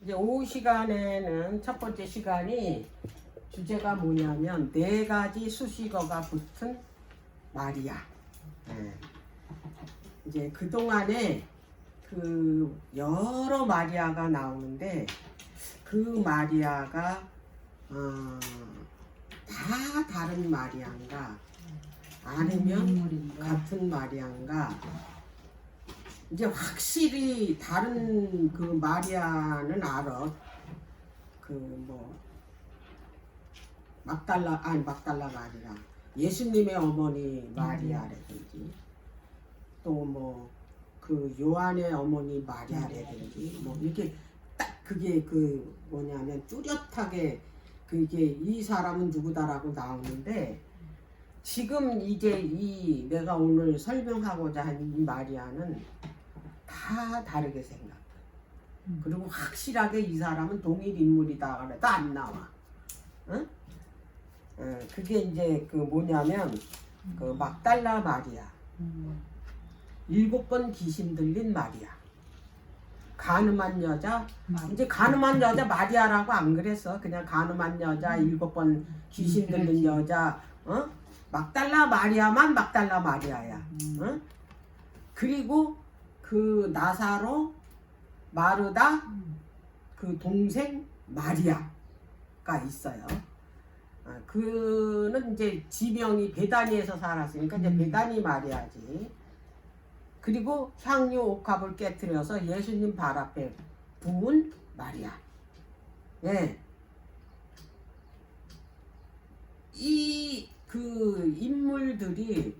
이제 오후 시간에는 첫 번째 시간이 주제가 뭐냐면 네 가지 수식어가 붙은 마리아. 네. 이제 그 동안에 그 여러 마리아가 나오는데 그 마리아가 다 다른 마리아인가 아니면 같은 마리아인가 이제 확실히 다른 그 마리아는 알아. 그 뭐 막달라가 아니라 예수님의 어머니 마리아라든지 또 뭐 그 요한의 어머니 마리아라든지 뭐 이렇게 딱 그게 그 뭐냐면 뚜렷하게 그게 이 사람은 누구다라고 나오는데 지금 이제 이 내가 오늘 설명하고자 한 이 마리아는 다 다르게 생각해. 그리고 확실하게 이 사람은 동일 인물이다 그래도 안 나와. 응? 그게 이제 그 뭐냐면 그 막달라 마리아, 7번 귀신 들린 마리아, 가늠한 여자. 이제 가늠한 여자 마리아라고 안 그랬어. 그냥 가늠한 여자, 7번 귀신 들린 여자, 막달라 마리아만 막달라 마리아야. 그리고 그 나사로, 마르다, 그 동생 마리아가 있어요. 그는 이제 지명이 베다니에서 살았으니까 이제 베다니 마리아지. 그리고 향유 옥합을 깨뜨려서 예수님 발 앞에 부은 마리아. 예. 이 그 인물들이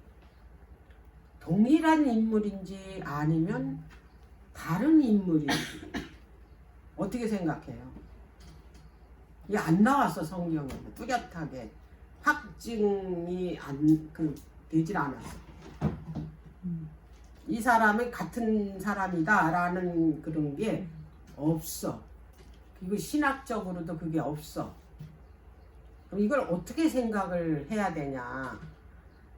동일한 인물인지 아니면 다른 인물인지 어떻게 생각해요? 이게 안 나왔어 성경에 뚜렷하게 확증이 되질 않았어. 이 사람은 같은 사람이다라는 그런 게 없어. 그리고 신학적으로도 그게 없어. 그럼 이걸 어떻게 생각을 해야 되냐?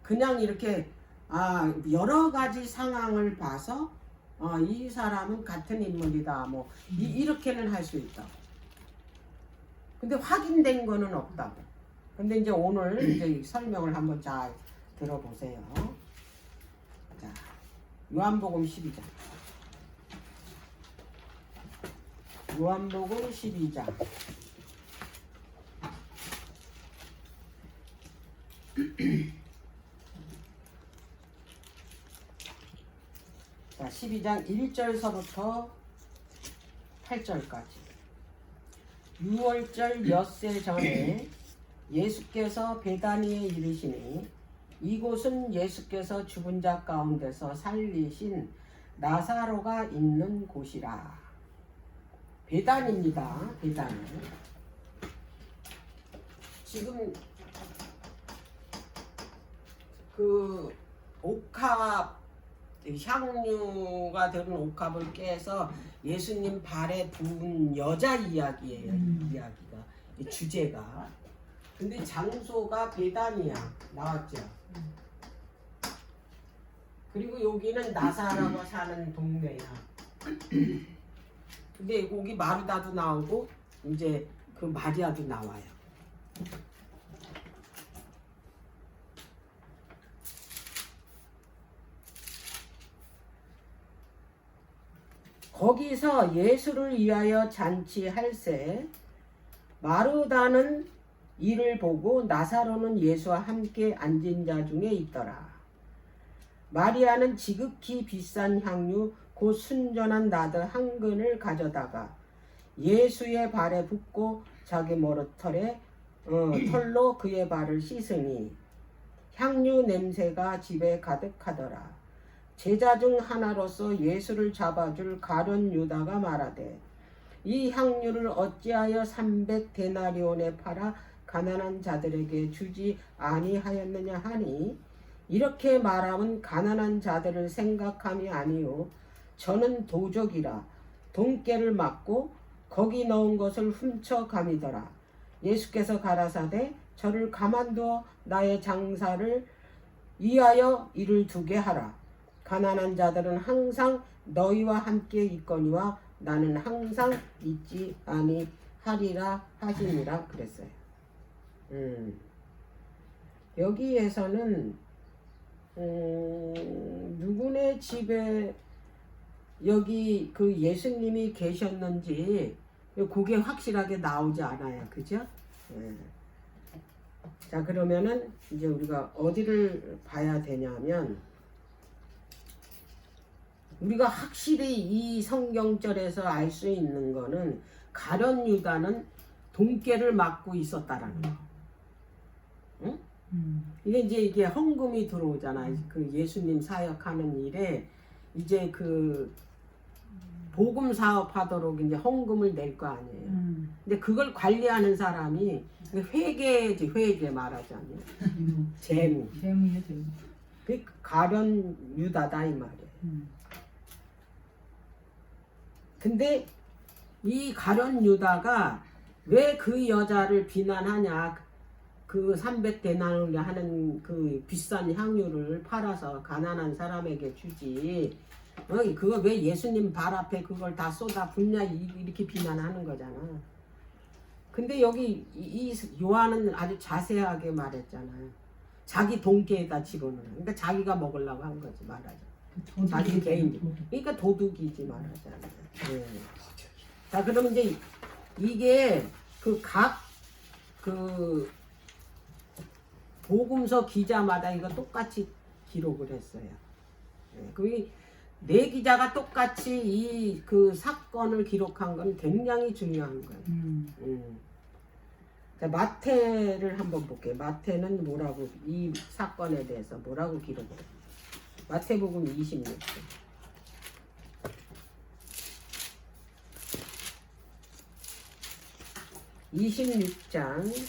그냥 이렇게 여러 가지 상황을 봐서 이 사람은 같은 인물이다 뭐 이렇게는 할 수 있다. 근데 확인된 거는 없다고. 근데 이제 오늘 이제 설명을 한번 잘 들어보세요. 자, 요한복음 12장. 요한복음 12장. 자, 12장 1절서부터 8절까지. 6월절 엿새 전에 예수께서 베다니에 이르시니 이곳은 예수께서 죽은 자 가운데서 살리신 나사로가 있는 곳이라. 베다니입니다. 베다니. 지금 그 옥합 향유가 되는 옥합을 깨서 예수님 발에 부은 여자 이야기예요. 이 이야기가 이 주제가. 근데 장소가 베다니야. 나왔죠. 그리고 여기는 나사라고 사는 동네야. 근데 여기 마르다도 나오고 이제 그 마리아도 나와요. 거기서 예수를 위하여 잔치할새 마르다는 이를 보고 나사로는 예수와 함께 앉은 자 중에 있더라. 마리아는 지극히 비싼 향유 곧 순전한 나드 한 근을 가져다가 예수의 발에 붓고 자기 머리털에 털로 그의 발을 씻으니 향유 냄새가 집에 가득하더라. 제자 중 하나로서 예수를 잡아줄 가룟 유다가 말하되 이 향유를 어찌하여 300데나리온에 팔아 가난한 자들에게 주지 아니하였느냐 하니 이렇게 말함은 가난한 자들을 생각함이 아니요 저는 도적이라 돈깨를 맞고 거기 넣은 것을 훔쳐감이더라. 예수께서 가라사대 저를 가만두어 나의 장사를 위하여 이를 두게 하라. 가난한 자들은 항상 너희와 함께 있거니와 나는 항상 잊지 아니하리라 하시니라 그랬어요. 여기에서는 누구네 집에 여기 그 예수님이 계셨는지 그게 확실하게 나오지 않아요. 그죠? 자, 그러면은 이제 우리가 어디를 봐야 되냐면, 우리가 확실히 이 성경절에서 알 수 있는 거는 가룟 유다는 돈깨를 맡고 있었다라는 거. 응? 이게 헌금이 들어오잖아. 그 예수님 사역하는 일에 이제 그 복음 사업하도록 이제 헌금을 낼 거 아니에요. 근데 그걸 관리하는 사람이 회계 말하자면 재무. 재무요, 재무. 그 가룟 유다다 이 말이에요. 근데 이 가룟 유다가 왜 그 여자를 비난하냐? 그 300데나리 하는 그 비싼 향유를 팔아서 가난한 사람에게 주지. 그거 왜 예수님 발 앞에 그걸 다 쏟아 붓냐 이렇게 비난하는 거잖아. 근데 여기 이 요한은 아주 자세하게 말했잖아요. 자기 돈깨에다 집어넣어. 그러니까 자기가 먹으려고 한 거지 말하자. 자기 개인. 그러니까 도둑이지 말하자면. 네. 자, 그럼 이제 이게 그 복음서 기자마다 이거 똑같이 기록을 했어요. 그 네 기자가 똑같이 이 그 사건을 기록한 건 굉장히 중요한 거예요. 자, 마태를 한번 볼게요. 마태는 뭐라고 이 사건에 대해서 뭐라고 기록을 해요? 마태복음 26장. 26장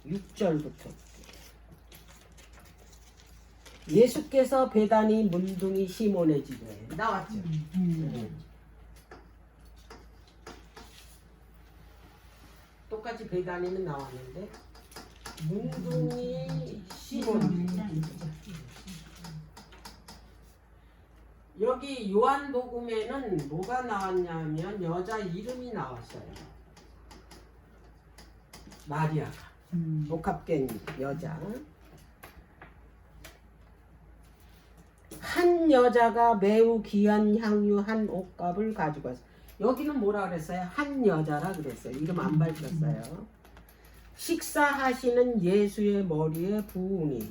6절부터. 예수께서 베다니 문둥이 시몬의 집에 나왔죠. 똑같이 베다니는 나왔는데 문둥이 시몬. 여기 요한복음에는 뭐가 나왔냐면 여자 이름이 나왔어요. 마리아가. 복합된 여자. 한 여자가 매우 귀한 향유 한 옥갑을 가지고 왔어요. 여기는 뭐라 그랬어요? 한 여자라 그랬어요. 이름 안 밝혔어요. 식사하시는 예수의 머리에 부으니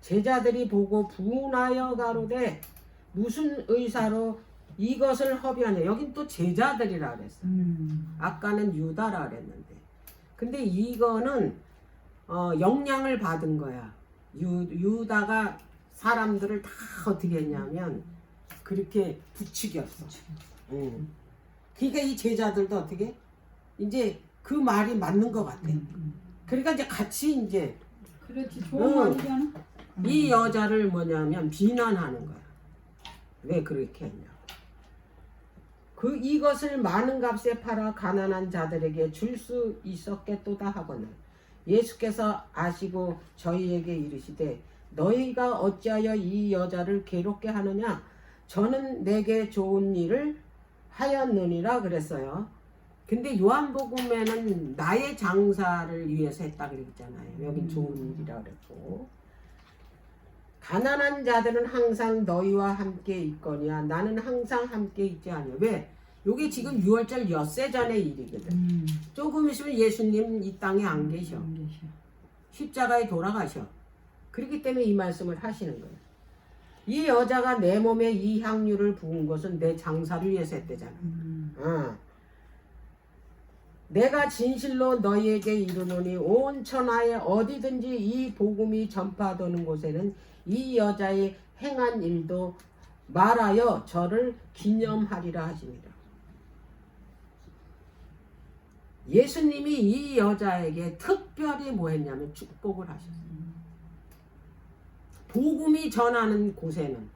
제자들이 보고 분하여 가로되 무슨 의사로 이것을 허비하냐. 여긴 또 제자들이라 그랬어요. 아까는 유다라 그랬는데. 근데 이거는 영향을 받은 거야. 유다가 사람들을 다 어떻게 했냐면 그렇게 부추겼어. 그러니까 이 제자들도 어떻게 이제 그 말이 맞는 것 같아. 그러니까 이제 같이 이제 그렇지, 좋은 말이잖아. 이 여자를 뭐냐면 비난하는 거야. 왜 그렇게 했냐. 이것을 많은 값에 팔아 가난한 자들에게 줄 수 있었겠도다 하거늘 예수께서 아시고 저희에게 이르시되 너희가 어찌하여 이 여자를 괴롭게 하느냐. 저는 내게 좋은 일을 하였느니라 그랬어요. 근데 요한복음에는 나의 장사를 위해서 했다 그랬잖아요. 여긴 좋은 일이라 그랬고. 가난한 자들은 항상 너희와 함께 있거니와 나는 항상 함께 있지 않냐. 왜? 요게 지금 6월절 엿새 전의 일이거든. 조금 있으면 예수님 이 땅에 안 계셔. 십자가에 돌아가셔. 그렇기 때문에 이 말씀을 하시는 거예요. 이 여자가 내 몸에 이 향유를 부은 것은 내 장사를 위해서 했대잖아. 내가 진실로 너희에게 이르노니 온 천하에 어디든지 이 복음이 전파되는 곳에는 이 여자의 행한 일도 말하여 저를 기념하리라 하십니다. 예수님이 이 여자에게 특별히 뭐 했냐면 축복을 하셨어요. 복음이 전하는 곳에는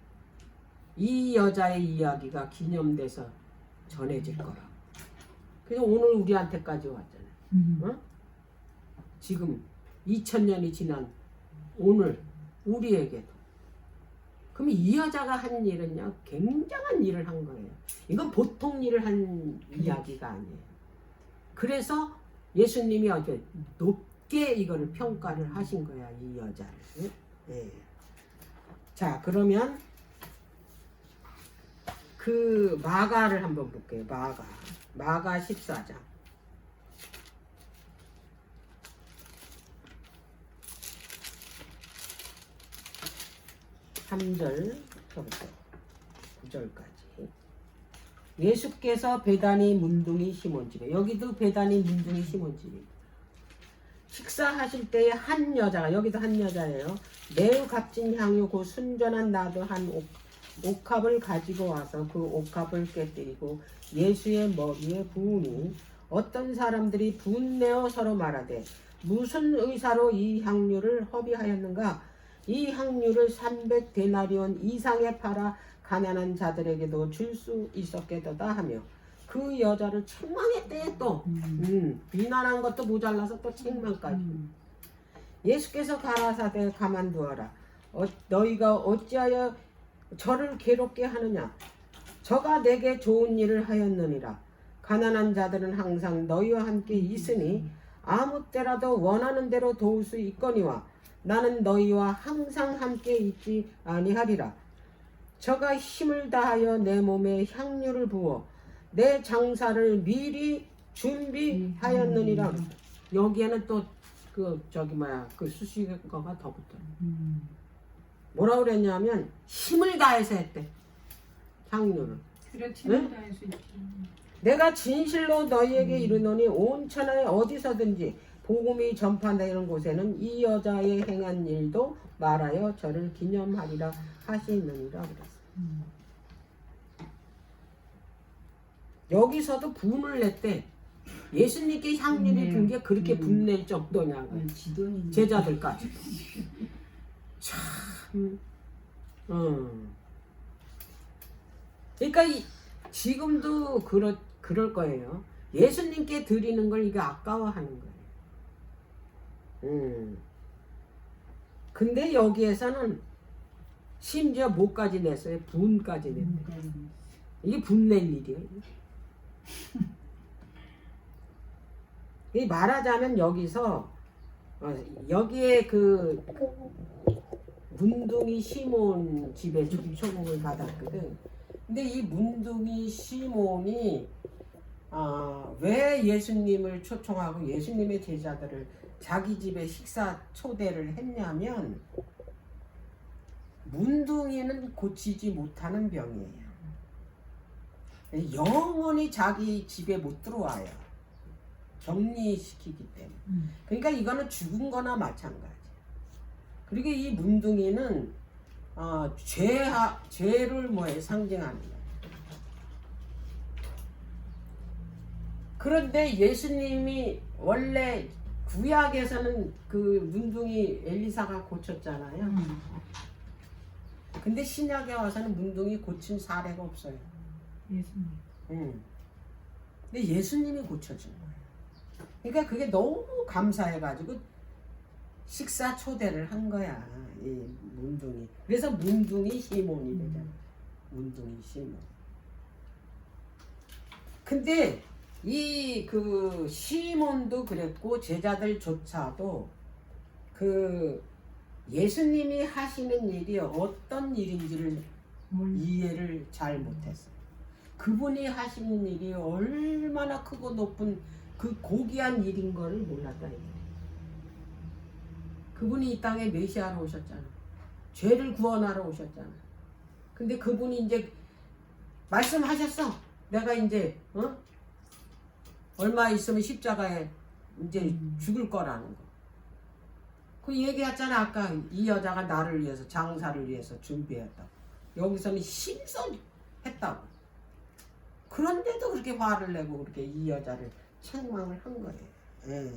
이 여자의 이야기가 기념돼서 전해질 거라. 그래서 오늘 우리한테까지 왔잖아요. 지금 2000년이 지난 오늘 우리에게도 그럼 이 여자가 한 일은요, 굉장한 일을 한 거예요. 이건 보통 일을 한 이야기가 아니에요. 그래서 예수님이 아주 높게 이거를 평가를 하신 거야, 이 여자를. 네. 자, 그러면 그 마가를 한번 볼게요. 마가 14장. 3절부터 9절까지. 예수께서 베다니 문둥이 시몬 집에, 여기도 베다니 문둥이 시몬 집이, 식사하실 때에 한 여자가, 여기도 한 여자예요. 매우 값진 향유 곧 순전한 나도 한 옥합을 가지고 와서 그 옥합을 깨뜨리고 예수의 머리에 부으니 어떤 사람들이 분내어 서로 말하되 무슨 의사로 이 향유를 허비하였는가? 이 향유를 300데나리온 이상에 팔아 가난한 자들에게도 줄 수 있었겠도다 하며 그 여자를 책망했대. 또 비난한 것도 모자라서 또 책망까지. 예수께서 가라사대 가만두어라. 너희가 어찌하여 저를 괴롭게 하느냐? 저가 내게 좋은 일을 하였느니라. 가난한 자들은 항상 너희와 함께 있으니 아무 때라도 원하는 대로 도울 수 있거니와 나는 너희와 항상 함께 있지 아니하리라. 저가 힘을 다하여 내 몸에 향유를 부어 내 장사를 미리 준비하였느니라. 여기에는 또 그 수식어가 더 붙어요. 뭐라 그랬냐면 힘을 다해서 했대. 향유를. 그래, 힘을 다할 수 있지. 내가 진실로 너희에게 이르노니 온 천하에 어디서든지 복음이 전파되는 곳에는 이 여자의 행한 일도 말하여 저를 기념하리라 하시느니라 그랬어요. 여기서도 분을 냈대. 예수님께 향유를 준 게 그렇게 분낼 정도냐고. 제자들까지. 참. 그러니까 지금도 그럴 거예요. 예수님께 드리는 걸 이게 아까워하는 거예요. 근데 여기에서는 심지어 뭐까지 냈어요? 분까지 냈대. 이게 분낼 일이에요. 이 말하자면 여기서 여기에 그 문둥이 시몬 집에 초청을 받았거든. 근데 이 문둥이 시몬이 왜 예수님을 초청하고 예수님의 제자들을 자기 집에 식사 초대를 했냐면 문둥이는 고치지 못하는 병이에요. 영원히 자기 집에 못 들어와요. 격리시키기 때문에. 그러니까 이거는 죽은 거나 마찬가지예요. 그리고 이 문둥이는 죄를 상징하는 거예요. 그런데 예수님이 원래 구약에서는 그 문둥이 엘리사가 고쳤잖아요. 근데 신약에 와서는 문둥이 고친 사례가 없어요. 예수님. 근데 예수님이 고쳐준 거예요. 그러니까 그게 너무 감사해가지고 식사 초대를 한 거야, 이 문둥이. 그래서 문둥이 시몬이 되잖아. 문둥이 시몬. 근데 이 그 시몬도 그랬고 제자들조차도 그 예수님이 하시는 일이 어떤 일인지를 이해를 잘 못했어요. 그분이 하시는 일이 얼마나 크고 높은 그 고귀한 일인 거를 몰랐다. 그분이 이 땅에 메시아로 오셨잖아. 죄를 구원하러 오셨잖아. 근데 그분이 이제 말씀하셨어. 내가 이제 얼마 있으면 십자가에 이제 죽을 거라는 거. 그 얘기했잖아. 아까 이 여자가 나를 위해서 장사를 위해서 준비했다고. 여기서는 힘써 했다고. 그런데도 그렇게 화를 내고 그렇게 이 여자를 책망을 한 거예요.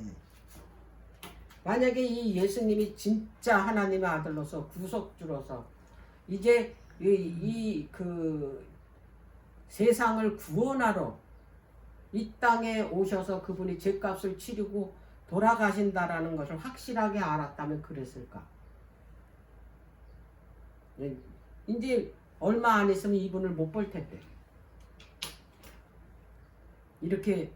만약에 이 예수님이 진짜 하나님의 아들로서 구속주로서 이제 그 세상을 구원하러 이 땅에 오셔서 그분이 죄값을 치르고 돌아가신다라는 것을 확실하게 알았다면 그랬을까? 이제 얼마 안 있으면 이분을 못 볼 텐데. 이렇게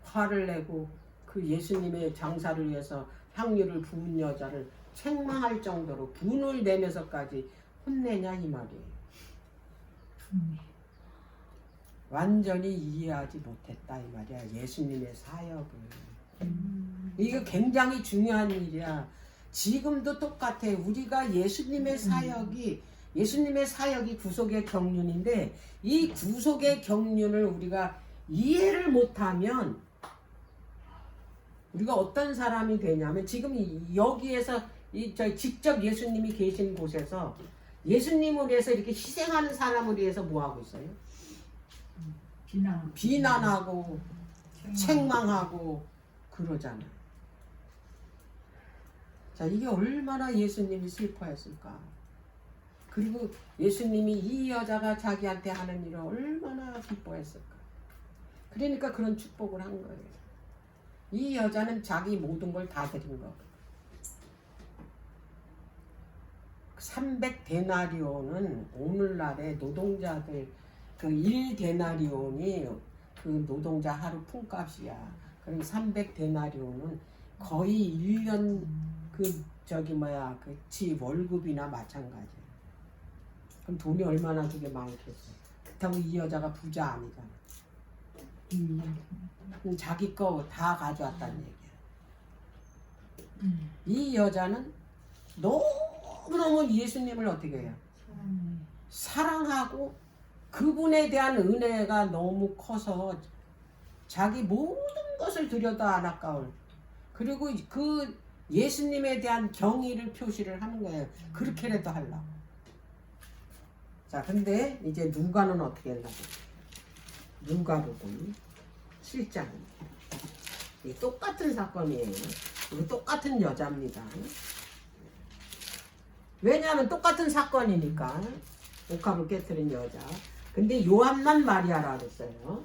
화를 내고 그 예수님의 장사를 위해서 향유를 부은 여자를 책망할 정도로 분을 내면서까지 혼내냐 이 말이에요. 완전히 이해하지 못했다 이 말이야. 예수님의 사역을. 이거 굉장히 중요한 일이야. 지금도 똑같아. 우리가 예수님의 사역이 구속의 경륜인데 이 구속의 경륜을 우리가 이해를 못하면 우리가 어떤 사람이 되냐면 지금 여기에서 직접 예수님이 계신 곳에서 예수님을 위해서 이렇게 희생하는 사람을 위해서 뭐 하고 있어요? 비난하고 책망하고 그러잖아요. 자, 이게 얼마나 예수님이 슬퍼했을까. 그리고 예수님이 이 여자가 자기한테 하는 일을 얼마나 기뻐했을까. 그러니까 그런 축복을 한 거예요. 이 여자는 자기 모든 걸 다 드린 거. 300데나리온은 오늘날의 노동자들 그 1데나리온이 그 노동자 하루 품값이야. 그럼 300데나리온은 거의 1년 그 그치 월급이나 마찬가지야. 그럼 돈이 얼마나 주게 많겠어. 그렇다고 이 여자가 부자 아니잖아. 자기 거 다 가져왔다는 얘기야. 이 여자는 너무너무 예수님을 어떻게 해요? 사랑하고 그분에 대한 은혜가 너무 커서 자기 모든 것을 들여다 안 아까울. 그리고 그 예수님에 대한 경의를 표시를 하는 거예요. 그렇게라도 하려고. 자, 근데 이제 누가는 어떻게 하려고? 누가복음 7장. 이 똑같은 사건이에요. 이거 똑같은 여자입니다. 왜냐하면 똑같은 사건이니까. 옥합을 깨뜨린 여자. 근데 요한만 마리아라 그랬어요.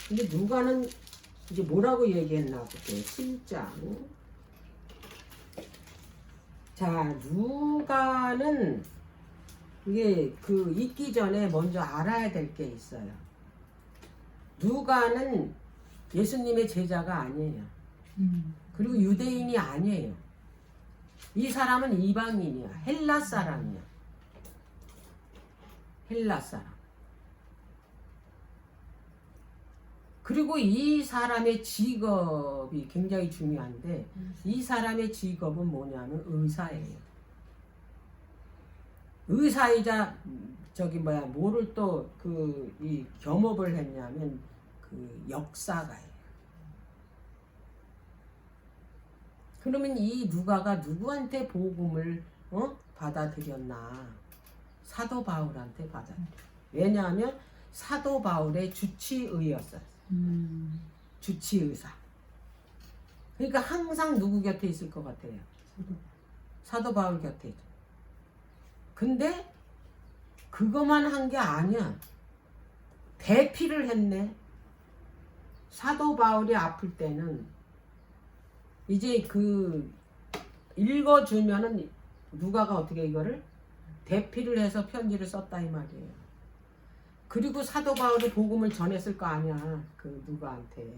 근데 누가는 이제 뭐라고 얘기했나 볼게요. 7장. 자, 누가는 이게 있기 전에 먼저 알아야 될 게 있어요. 누가는 예수님의 제자가 아니에요. 그리고 유대인이 아니에요. 이 사람은 이방인이야. 헬라 사람이야. 헬라 사람. 그리고 이 사람의 직업이 굉장히 중요한데 이 사람의 직업은 뭐냐면 의사예요. 의사이자 뭐를 또 이 겸업을 했냐면 역사가예요. 그러면 이 누가가 누구한테 복음을 받아들였나? 사도 바울한테 받아들였어요. 왜냐하면 사도 바울의 주치의였어요. 주치의사. 그러니까 항상 누구 곁에 있을 것 같아요? 사도 바울 곁에 있죠. 근데 그것만 한 게 아니야. 대피를 했네. 사도 바울이 아플 때는 이제 읽어주면은 누가가 어떻게 이거를 대피를 해서 편지를 썼다 이 말이에요. 그리고 사도 바울이 복음을 전했을 거 아니야. 누가한테.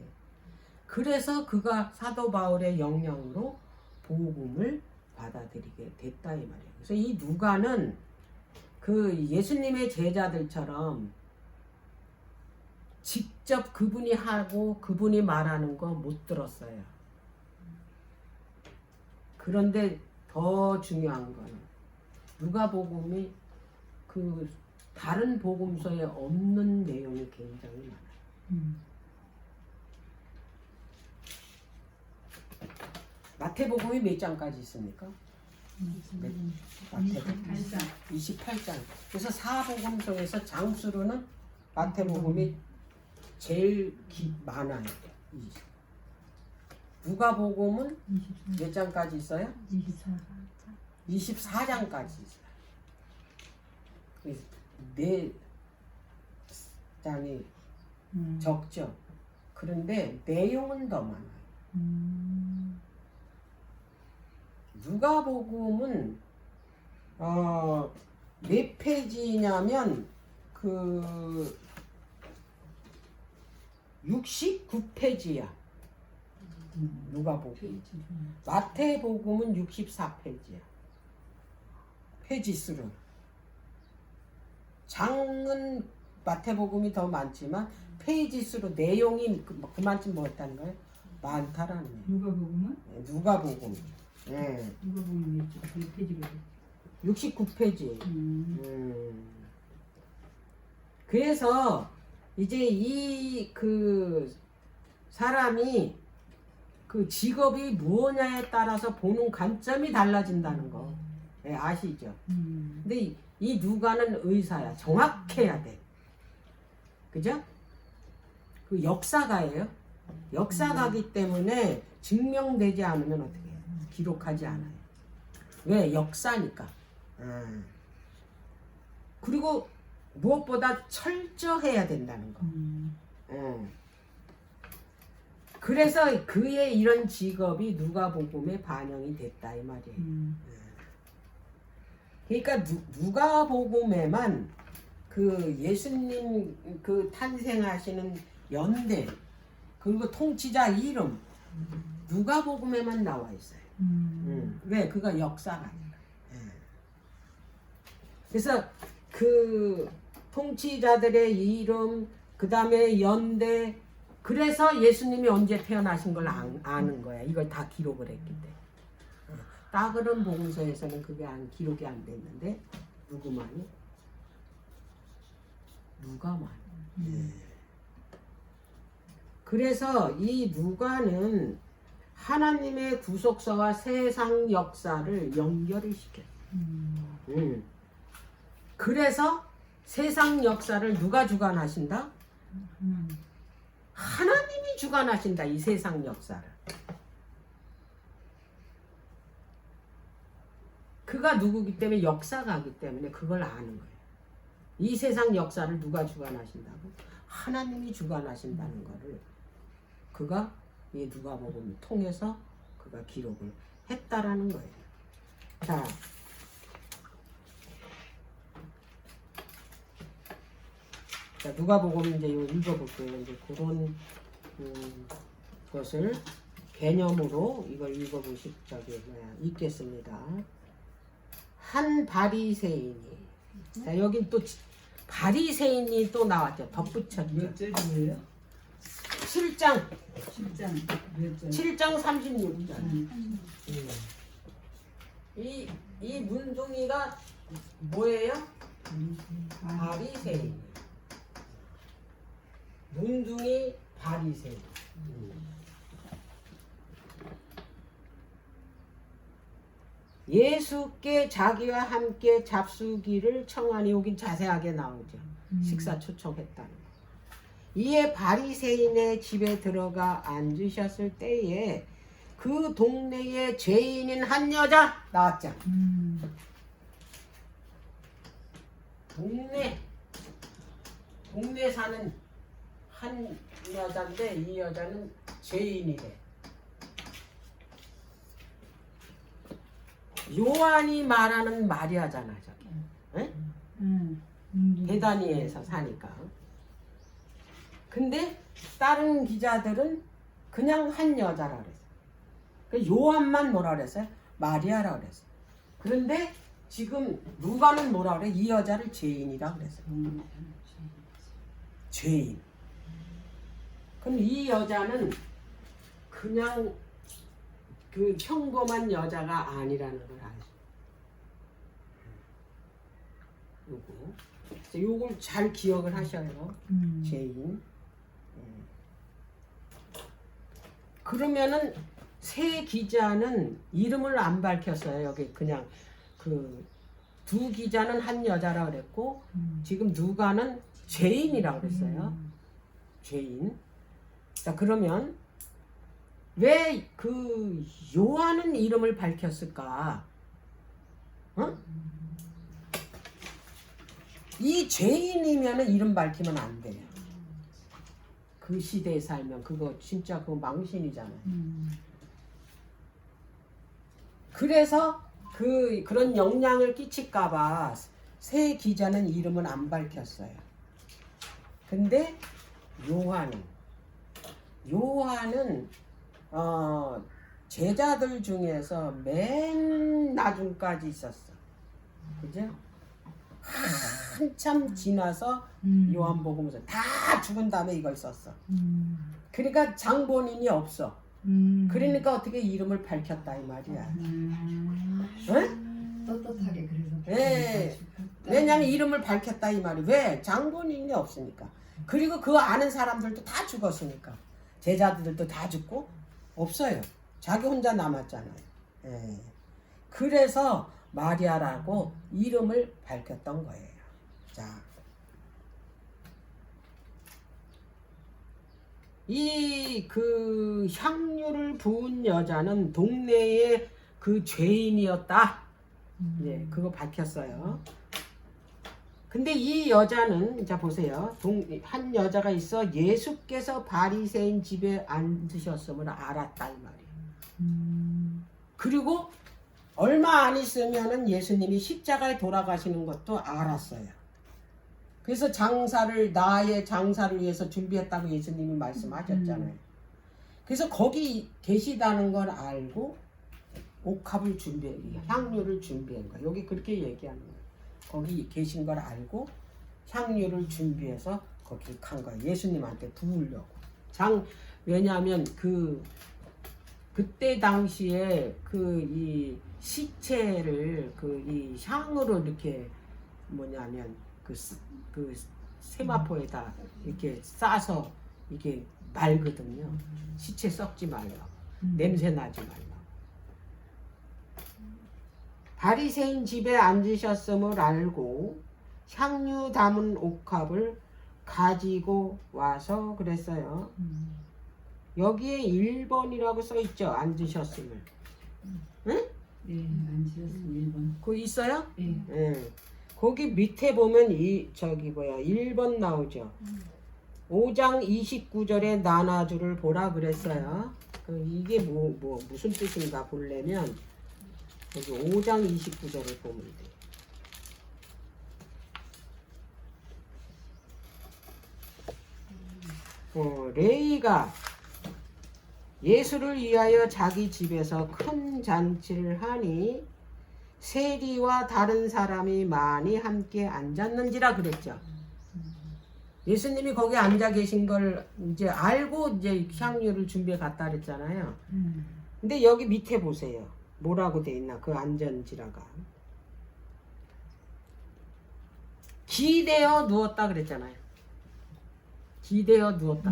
그래서 그가 사도 바울의 영향으로 복음을 받아들이게 됐다 이 말이에요. 그래서 이 누가는 예수님의 제자들처럼 직접 그분이 하고 그분이 말하는 거 못 들었어요. 그런데 더 중요한 건 누가복음이 다른 복음서에 없는 내용이 굉장히 많아요. 마태복음이 몇 장까지 있습니까? 마태복음 28장. 그래서 사복음서에서 장수로는 마태복음이 제일 많아요. 누가복음은 몇 장까지 있어요? 24장까지 있어요. 네 장이 적죠. 그런데 내용은 더 많아요. 누가복음은 몇 페이지냐면 그 69페이지야. 누가복음. 마태복음은 64페이지야. 페이지 수로. 장은 마태복음이 더 많지만 페이지 수로 내용이 그만큼 뭐였다는 거예요? 많다라는 거예요. 누가복음은? 누가복음. 예. 누가복음 몇 페이지로? 69페이지. 그래서 이제 이 그 사람이 그 직업이 무엇냐에 따라서 보는 관점이 달라진다는 거. 예, 아시죠? 근데 이 누가는 의사야. 정확해야 돼. 그죠? 그 역사가예요. 역사가기 때문에 증명되지 않으면 어떻게 해요? 기록하지 않아요. 왜? 역사니까. 그리고 무엇보다 철저해야 된다는 거. 그래서 그의 이런 직업이 누가복음에 반영이 됐다 이 말이에요. 그러니까 누가복음에만 그 예수님 그 탄생하시는 연대 그리고 통치자 이름 누가복음에만 나와 있어요. 왜? 그가 역사가니까. 그래서 그 통치자들의 이름 그 다음에 연대 그래서 예수님이 언제 태어나신 걸 아는 거야. 이걸 다 기록을 했기 때문에. 다른 복음서에서는 그게 기록이 안 됐는데 누구만이? 누가만. 그래서 이 누가는 하나님의 구속사와 세상 역사를 연결을 시켜요. 그래서 세상 역사를 누가 주관하신다? 하나님이 주관하신다. 이 세상 역사를. 그가 누구기 때문에 역사가기 때문에 그걸 아는 거예요. 이 세상 역사를 누가 주관하신다고? 하나님이 주관하신다는 거를 그가 이 누가복음을 통해서 그가 기록을 했다라는 거예요. 자, 누가복음 이제 읽어볼게요. 이제 그런 것을 개념으로 이걸 읽어보실 적에 읽겠습니다. 한 바리새인이. 자, 여긴 또 바리새인이 또 나왔죠. 덧붙였죠. 몇 절이에요? 7장 7장 몇 절? 7장 36절. 이 문둥이가 뭐예요? 바리새인. 문둥이 바리새인. 예수께 자기와 함께 잡수기를 청하니 여긴 자세하게 나오죠. 식사 초청했다는 거. 이에 바리새인의 집에 들어가 앉으셨을 때에 그 동네에 죄인인 한 여자 나왔죠. 동네 사는 한 여자인데 이 여자는 죄인이래. 요한이 말하는 마리아잖아 저기. 베다니에서 사니까. 근데 다른 기자들은 그냥 한 여자라 그랬어. 요한만 뭐라 그랬어요? 마리아라 그랬어. 그런데 지금 누가는 뭐라 그래? 이 여자를 죄인이라 그랬어요. 죄인. 그럼 이 여자는 그냥 그 평범한 여자가 아니라는 걸 알죠. 요걸 잘 기억을 하셔요. 죄인. 그러면은 세 기자는 이름을 안 밝혔어요. 여기 그냥 그 두 기자는 한 여자라 그랬고 지금 누가는 죄인이라고 그랬어요. 죄인. 자, 그러면 왜 그 요한은 이름을 밝혔을까? 어? 이 죄인이면은 이름 밝히면 안 돼요. 그 시대에 살면 그거 진짜 그거 망신이잖아요. 그래서 그런 영향을 끼칠까봐 세 기자는 이름은 안 밝혔어요. 근데 요한은 제자들 중에서 맨 나중까지 있었어. 그죠? 한참 지나서 요한복음에서 다 죽은 다음에 이걸 썼어. 그러니까 장본인이 없어. 그러니까 어떻게 이름을 밝혔다 이 말이야. 응? 떳떳하게 그래서. 예. 왜냐면 이름을 밝혔다 이 말이. 왜? 장본인이 없으니까. 그리고 그 아는 사람들도 다 죽었으니까. 제자들도 다 죽고 없어요. 자기 혼자 남았잖아요. 예. 그래서 마리아라고 이름을 밝혔던 거예요. 자, 그 향유를 부은 여자는 동네의 그 죄인이었다. 예, 그거 밝혔어요. 근데 이 여자는 자 보세요. 한 여자가 있어 예수께서 바리새인 집에 앉으셨음을 알았다 이 말이에요. 그리고 얼마 안 있으면은 예수님이 십자가에 돌아가시는 것도 알았어요. 그래서 나의 장사를 위해서 준비했다고 예수님이 말씀하셨잖아요. 그래서 거기 계시다는 걸 알고 옥합을 향유를 준비한 거예요. 여기 그렇게 얘기하는 거예요. 거기 계신 걸 알고 향유를 준비해서 거기 간 거예요. 예수님한테 부으려고. 왜냐하면 그때 당시에 이 시체를 이 향으로 이렇게 뭐냐면 그 세마포에다 이렇게 싸서 이게 말거든요. 시체 썩지 말라고. 냄새 나지 말라고. 바리새인 집에 앉으셨음을 알고 향유 담은 옥합을 가지고 와서 그랬어요. 여기에 1번이라고 써 있죠. 앉으셨음을. 응? 예, 앉으셨으면 1번. 그거 있어요? 예. 예. 거기 밑에 보면 1번 나오죠. 5장 29절에 나나주를 보라 그랬어요. 이게 무슨 뜻인가 보려면 여기 5장 29절을 보면 돼. 레이가 예수를 위하여 자기 집에서 큰 잔치를 하니 세리와 다른 사람이 많이 함께 앉았는지라 그랬죠. 예수님이 거기 앉아 계신 걸 이제 알고 이제 향유를 준비해 갔다 그랬잖아요. 근데 여기 밑에 보세요. 뭐라고 돼 있나? 그 앉은지라가 기대어 누웠다 그랬잖아요. 기대어 누웠다.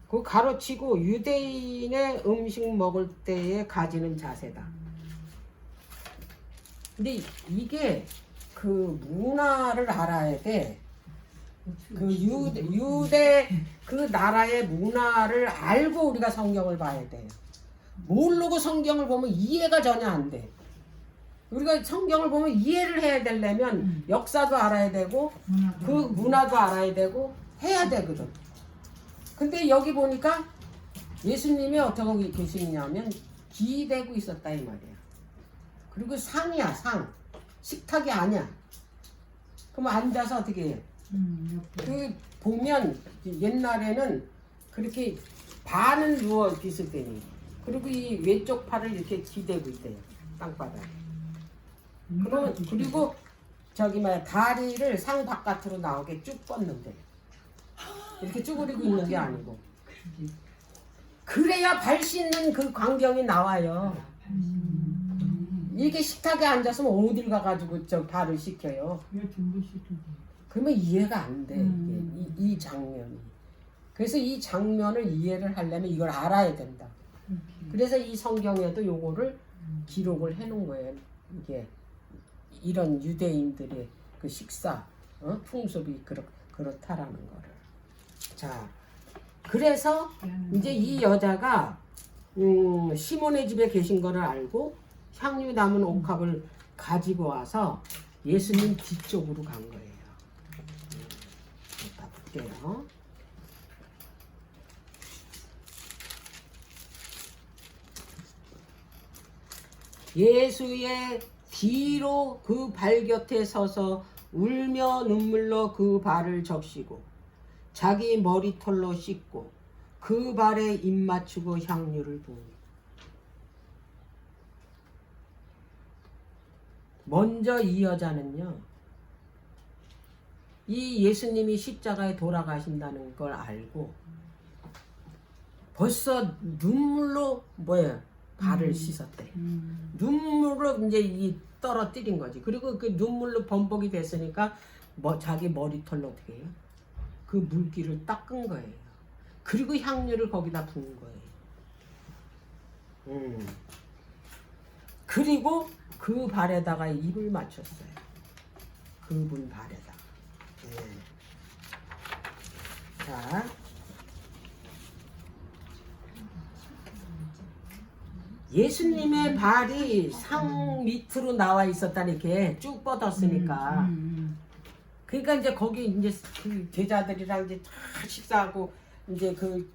그 가로치고 유대인의 음식 먹을 때에 가지는 자세다. 근데 이게 그 문화를 알아야 돼. 그 유대 그 나라의 문화를 알고 우리가 성경을 봐야 돼요. 모르고 성경을 보면 이해가 전혀 안 돼. 우리가 성경을 보면 이해를 해야 되려면 역사도 알아야 되고 그 문화도 알아야 되고 해야 되거든. 근데 여기 보니까 예수님이 어떻게 계시냐면 기대고 있었다 이 말이야. 그리고 상이야 상. 식탁이 아니야. 그럼 앉아서 어떻게 해? 보면 옛날에는 그렇게 반은 누워 있을 때니 그리고 이 왼쪽 팔을 이렇게 기대고 있대요. 땅바닥에. 그리고 다리를 상 바깥으로 나오게 쭉 뻗는데 이렇게 쭈그리고 있는 게 아니고 그래야 발 씻는 그 광경이 나와요. 이게 식탁에 앉았으면 어딜 가가지고 발을 씻겨요. 그러면 이해가 안 돼. 이 장면이. 그래서 이 장면을 이해를 하려면 이걸 알아야 된다. 그래서 이 성경에도 요거를 기록을 해놓은 거예요. 이게 이런 유대인들의 그 식사 풍습이 그렇다라는 거를. 자, 그래서 이제 이 여자가 시몬의 집에 계신 거를 알고 향유 담은 옥합을 가지고 와서 예수님 뒤쪽으로 간 거예요. 자, 볼게요. 예수의 뒤로 그 발 곁에 서서 울며 눈물로 그 발을 적시고 자기 머리털로 씻고 그 발에 입 맞추고 향유를 부으니. 먼저 이 여자는요, 이 예수님이 십자가에 돌아가신다는 걸 알고 벌써 눈물로 발을 씻었대. 눈물로 이제 이 떨어뜨린 거지. 그리고 그 눈물로 범벅이 됐으니까 자기 머리털로 어떻게 해요? 그 물기를 닦은 거예요. 그리고 향유를 거기다 부은 거예요. 그리고 그 발에다가 입을 맞췄어요. 그분 발에다가. 자, 예수님의 발이 상 밑으로 나와 있었다니, 이렇게 쭉 뻗었으니까. 그러니까 이제 거기 이제 그 제자들이랑 이제 다 식사하고 이제 그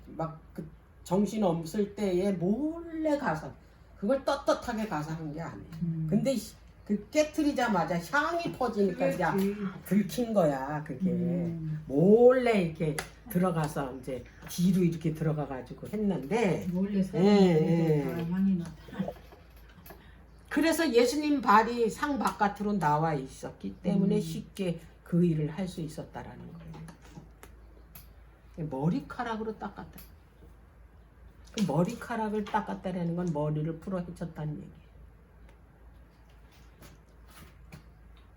정신 없을 때에 몰래 가서 그걸 떳떳하게 가서 한 게 아니에요. 근데 그 깨트리자마자 향이 퍼지니까 이제 들킨 거야, 그게. 몰래 이렇게 들어가서 이제 뒤로 이렇게 들어가가지고 했는데. 몰래서 향이 나. 그래서 예수님 발이 상 바깥으로 나와 있었기 때문에 쉽게 그 일을 할 수 있었다라는 거예요. 머리카락으로 닦았다. 그 머리카락을 닦았다라는 건 머리를 풀어 헤쳤다는 얘기예요.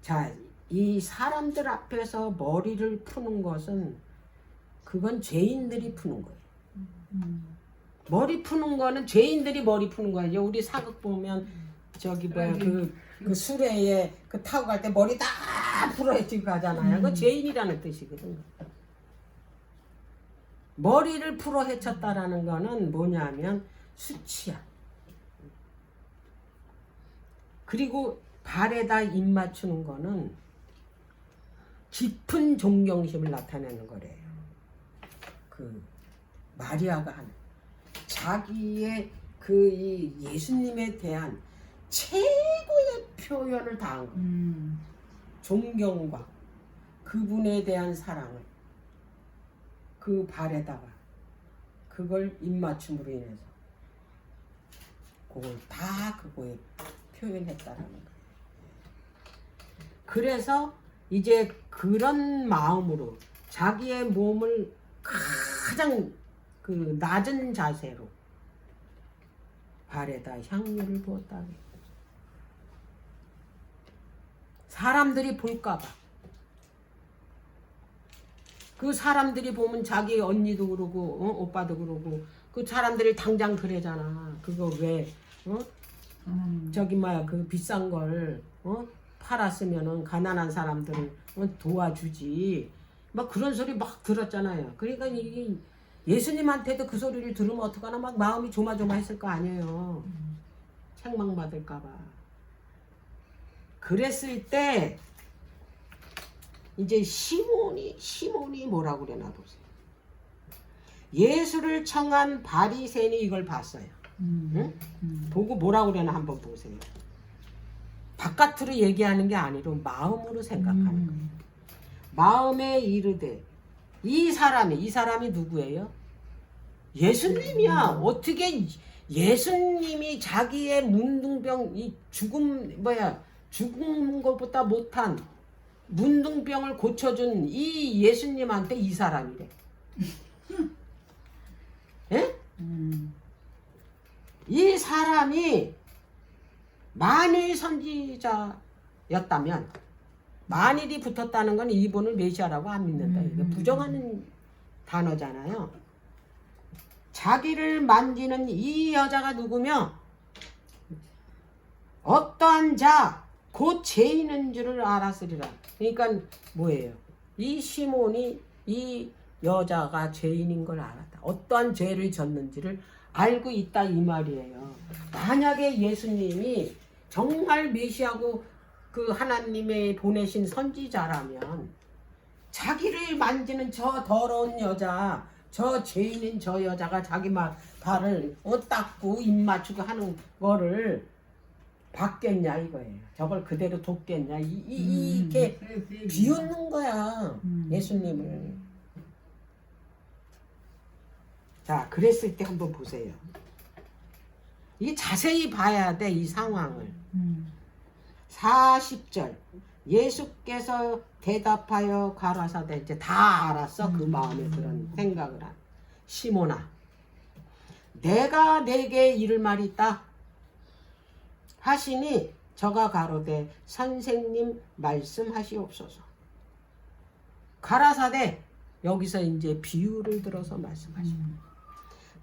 자, 이 사람들 앞에서 머리를 푸는 것은 그건 죄인들이 푸는 거예요. 머리 푸는 거는 죄인들이 머리 푸는 거예요. 우리 사극 보면 저기 그 수레에 그 타고 갈 때 머리 다 풀어헤치고 가잖아요. 그거 죄인이라는 뜻이거든요. 머리를 풀어 헤쳤다라는 거는 뭐냐면 수치야. 그리고 발에다 입 맞추는 거는 깊은 존경심을 나타내는 거래요. 그 마리아가 하는 자기의 그 이 예수님에 대한 최고의 표현을 다한 거예요. 존경과 그분에 대한 사랑을 그 발에다가 그걸 입맞춤으로 인해서 그걸 다 그거에 표현했다라는 거예요. 그래서 이제 그런 마음으로 자기의 몸을 가장 그 낮은 자세로 발에다 향유를 부었다. 사람들이 볼까봐. 그 사람들이 보면 자기 언니도 그러고 오빠도 그러고 그 사람들이 당장 그래잖아. 그거 왜 저기 그 비싼 걸 팔았으면은 가난한 사람들을 도와주지. 막 그런 소리 막 들었잖아요. 그러니까 이게 예수님한테도 그 소리를 들으면 어떡하나 막 마음이 조마조마했을 거 아니에요. 책망받을까봐. 그랬을 때 이제 시몬이 뭐라고 그러나 보세요. 예수를 청한 바리새인이 이걸 봤어요. 응? 보고 뭐라고 그러나 한번 보세요. 바깥으로 얘기하는 게 아니라 마음으로 생각하는 거예요. 마음에 이르되 이 사람이 누구예요? 예수님이야. 어떻게 예수님이 자기의 문둥병 죽은 것보다 못한 문둥병을 고쳐준 이 예수님한테 이 사람이래. 예? 이 사람이 만일 선지자였다면 만일이 붙었다는 건 이분을 메시아라고 안 믿는다. 이게 부정하는 단어잖아요. 자기를 만지는 이 여자가 누구며 어떠한 자 곧 죄인인 줄을 알았으리라. 그러니까 뭐예요? 이 시몬이 이 여자가 죄인인 걸 알았다. 어떠한 죄를 졌는지를 알고 있다 이 말이에요. 만약에 예수님이 정말 메시아고 그 하나님의 보내신 선지자라면 자기를 만지는 저 더러운 여자, 저 죄인인 저 여자가 자기 발을 닦고 입 맞추고 하는 거를 받겠냐 이거예요. 저걸 그대로 돕겠냐 이렇게 그래. 비웃는 거야. 예수님을. 자, 그랬을 때 한번 보세요. 이게 자세히 봐야 돼, 이 상황을. 40절. 예수께서 대답하여 가라사대, 이제 다 알았어. 그 마음에 그런 생각을 한. 시몬아, 내가 내게 이를 말이 있다 하시니 저가 가로되 선생님 말씀하시옵소서. 가라사대, 여기서 이제 비유를 들어서 말씀하십니다.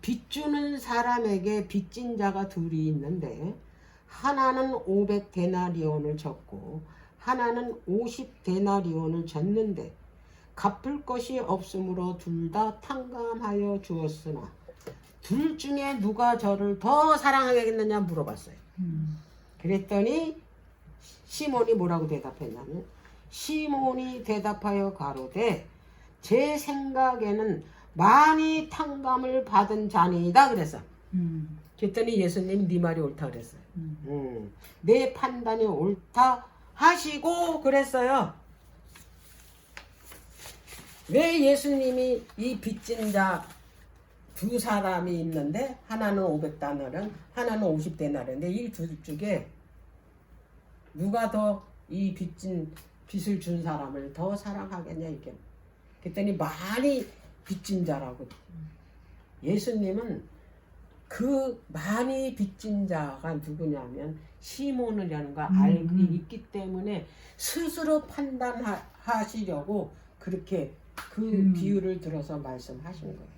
빚주는 사람에게 빚진 자가 둘이 있는데 하나는 500데나리온을 졌고 하나는 50데나리온을 졌는데 갚을 것이 없으므로 둘 다 탕감하여 주었으나 둘 중에 누가 저를 더 사랑하겠느냐 물어봤어요. 그랬더니 시몬이 뭐라고 대답했냐면, 시몬이 대답하여 가로되 제 생각에는 많이 탕감을 받은 자니이다 그랬어. 그랬더니 예수님이 네 말이 옳다 그랬어요. 내 판단이 옳다 하시고 그랬어요. 왜 예수님이 이 빚진 자 두 사람이 있는데 하나는 500데나리온, 하나는 50데나리온인데 이 둘 중에 누가 더 이 빚을 준 사람을 더 사랑하겠냐 이게. 그랬더니 많이 빚진 자라고. 예수님은 그 많이 빚진 자가 누구냐면 시몬이라는 걸 알고 있기 때문에 스스로 판단하시려고 그렇게 그 비유를 들어서 말씀하신 거예요.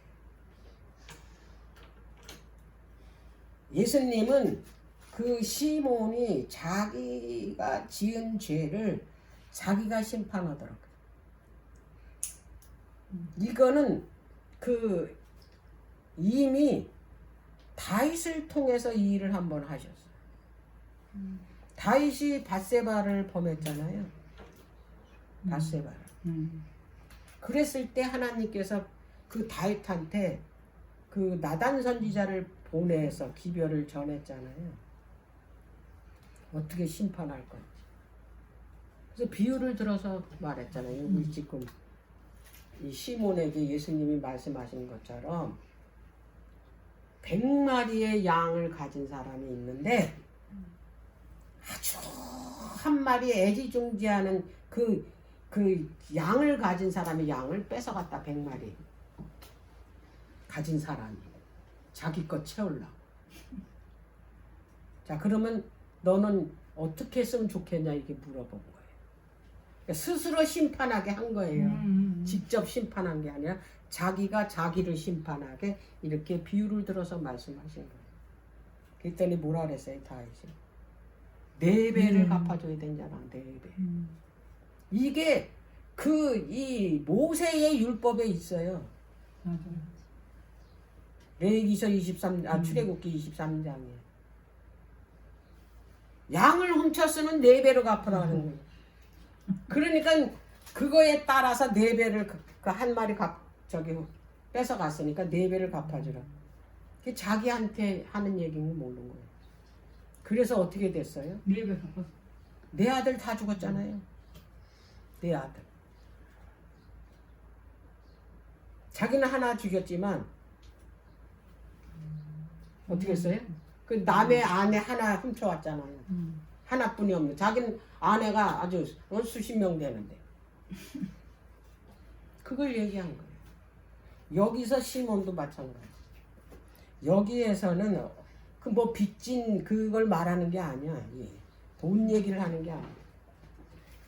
예수님은 그 시몬이 자기가 지은 죄를 자기가 심판하더라고요. 이거는 그 이미 다윗을 통해서 이 일을 한번 하셨어요. 다윗이 밧세바를 범했잖아요. 밧세바를. 그랬을 때 하나님께서 그 다윗한테 그 나단 선지자를 보내서 기별을 전했잖아요. 어떻게 심판할 건지. 그래서 비유를 들어서 말했잖아요. 우리 지금 이 시몬에게 예수님이 말씀하신 것처럼 100마리의 양을 가진 사람이 있는데 아주 한 마리 애지중지하는 그 양을 가진 사람이 양을 뺏어갔다. 100마리 가진 사람이 자기 것 채우려고. 자, 그러면 너는 어떻게 했으면 좋겠냐 이게 물어본 거예요. 그러니까 스스로 심판하게 한 거예요. 직접 심판한 게 아니라 자기가 자기를 심판하게 이렇게 비유를 들어서 말씀하신 거예요. 그랬더니 뭐라 그랬어요, 다윗이? 4배를 갚아줘야 된잖아, 4배. 이게 이 모세의 율법에 있어요. 맞아요. 레위기서 23, 출애굽기 23장에. 양을 훔쳤으면 4배로 갚으라 하는 거예요. 그러니까 그거에 따라서 4배를 그 한 마리 뺏어갔으니까 4배를 갚아주라. 그게 자기한테 하는 얘기는 모르는 거예요. 그래서 어떻게 됐어요? 4배 갚았어. 내 아들 다 죽었잖아요. 내 아들. 자기는 하나 죽였지만 어떻게 했어요? 그 남의 아내 하나 훔쳐왔잖아요. 하나뿐이 없는. 자기는 아내가 아주 수십 명 되는데. 그걸 얘기한 거예요. 여기서 시몬도 마찬가지. 여기에서는 그 뭐 빚진 그걸 말하는 게 아니야. 예. 돈 얘기를 하는 게 아니야.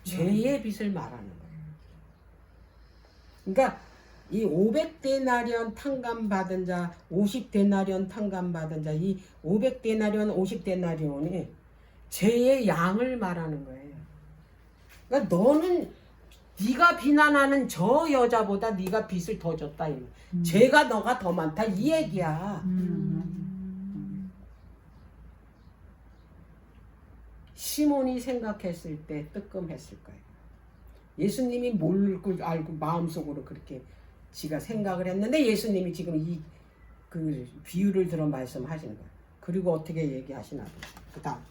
죄의 빚을 말하는 거예요. 그러니까 이 500데나리온 탕감받은 자, 50데나리온 탕감받은 자, 이 500데나리온, 50데나리온이 죄의 양을 말하는 거예요. 그러니까 너는 네가 비난하는 저 여자보다 네가 빚을 더 줬다. 죄가 너가 더 많다 이 얘기야. 시몬이 생각했을 때 뜨끔했을 거예요. 예수님이 모를 걸 알고 마음속으로 그렇게 지가 생각을 했는데 예수님이 지금 이 그 비유를 들어 말씀하시는 거예요. 그리고 어떻게 얘기하시나 보세요. 그 다음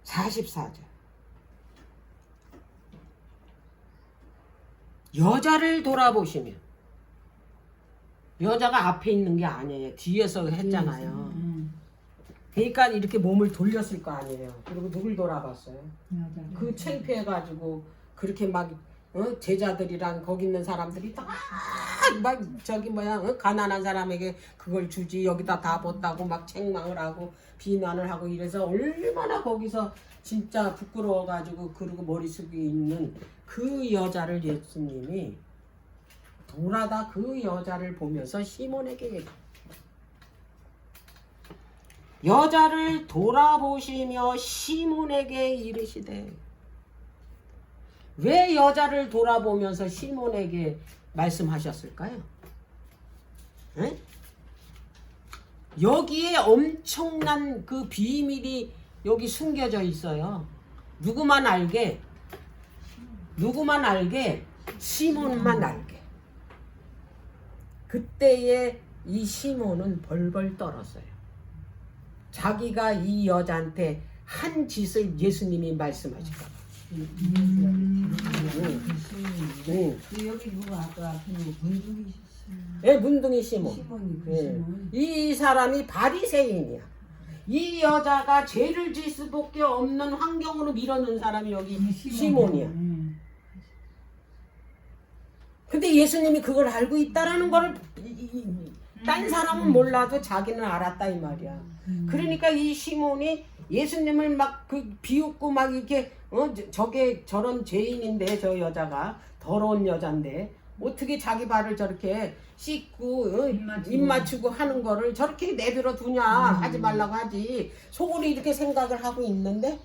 44절. 여자를 돌아보시면, 여자가 앞에 있는 게 아니에요. 뒤에서 했잖아요. 그러니까 이렇게 몸을 돌렸을 거 아니에요. 그리고 누굴 돌아봤어요? 그 창피해가지고 그렇게 막 제자들이랑 거기 있는 사람들이 다 막 저기 뭐야 가난한 사람에게 그걸 주지 여기다 다 붓다고 막 책망을 하고 비난을 하고 이래서 얼마나 거기서 진짜 부끄러워가지고 그러고 머리 숙이 있는 그 여자를 예수님이 돌아다 그 여자를 보면서 시몬에게 여자를 돌아보시며 시몬에게 이르시되. 왜 여자를 돌아보면서 시몬에게 말씀하셨을까요? 에? 여기에 엄청난 그 비밀이 여기 숨겨져 있어요. 누구만 알게? 누구만 알게? 시몬만 알게. 그때에 이 시몬은 벌벌 떨었어요. 자기가 이 여자한테 한 짓을 예수님이 말씀하실까. 여기 누가 아까 앞에 문둥이셨어요. 예, 문둥이 시몬. 시몬이 그 예. 시몬. 이 사람이 바리새인이야. 이 여자가 죄를 지을 수밖에 없는 환경으로 밀어넣은 사람이 여기 시몬이야. 근데 예수님이 그걸 알고 있다라는 거를 딴 사람은 몰라도 자기는 알았다 이 말이야. 그러니까 이 시몬이 예수님을 막 그 비웃고 막 이렇게 저게 저런 죄인인데 저 여자가 더러운 여잔데 어떻게 자기 발을 저렇게 씻고 입 맞추고 하는 거를 저렇게 내버려 두냐 하지 말라고 하지. 속으로 이렇게 생각을 하고 있는데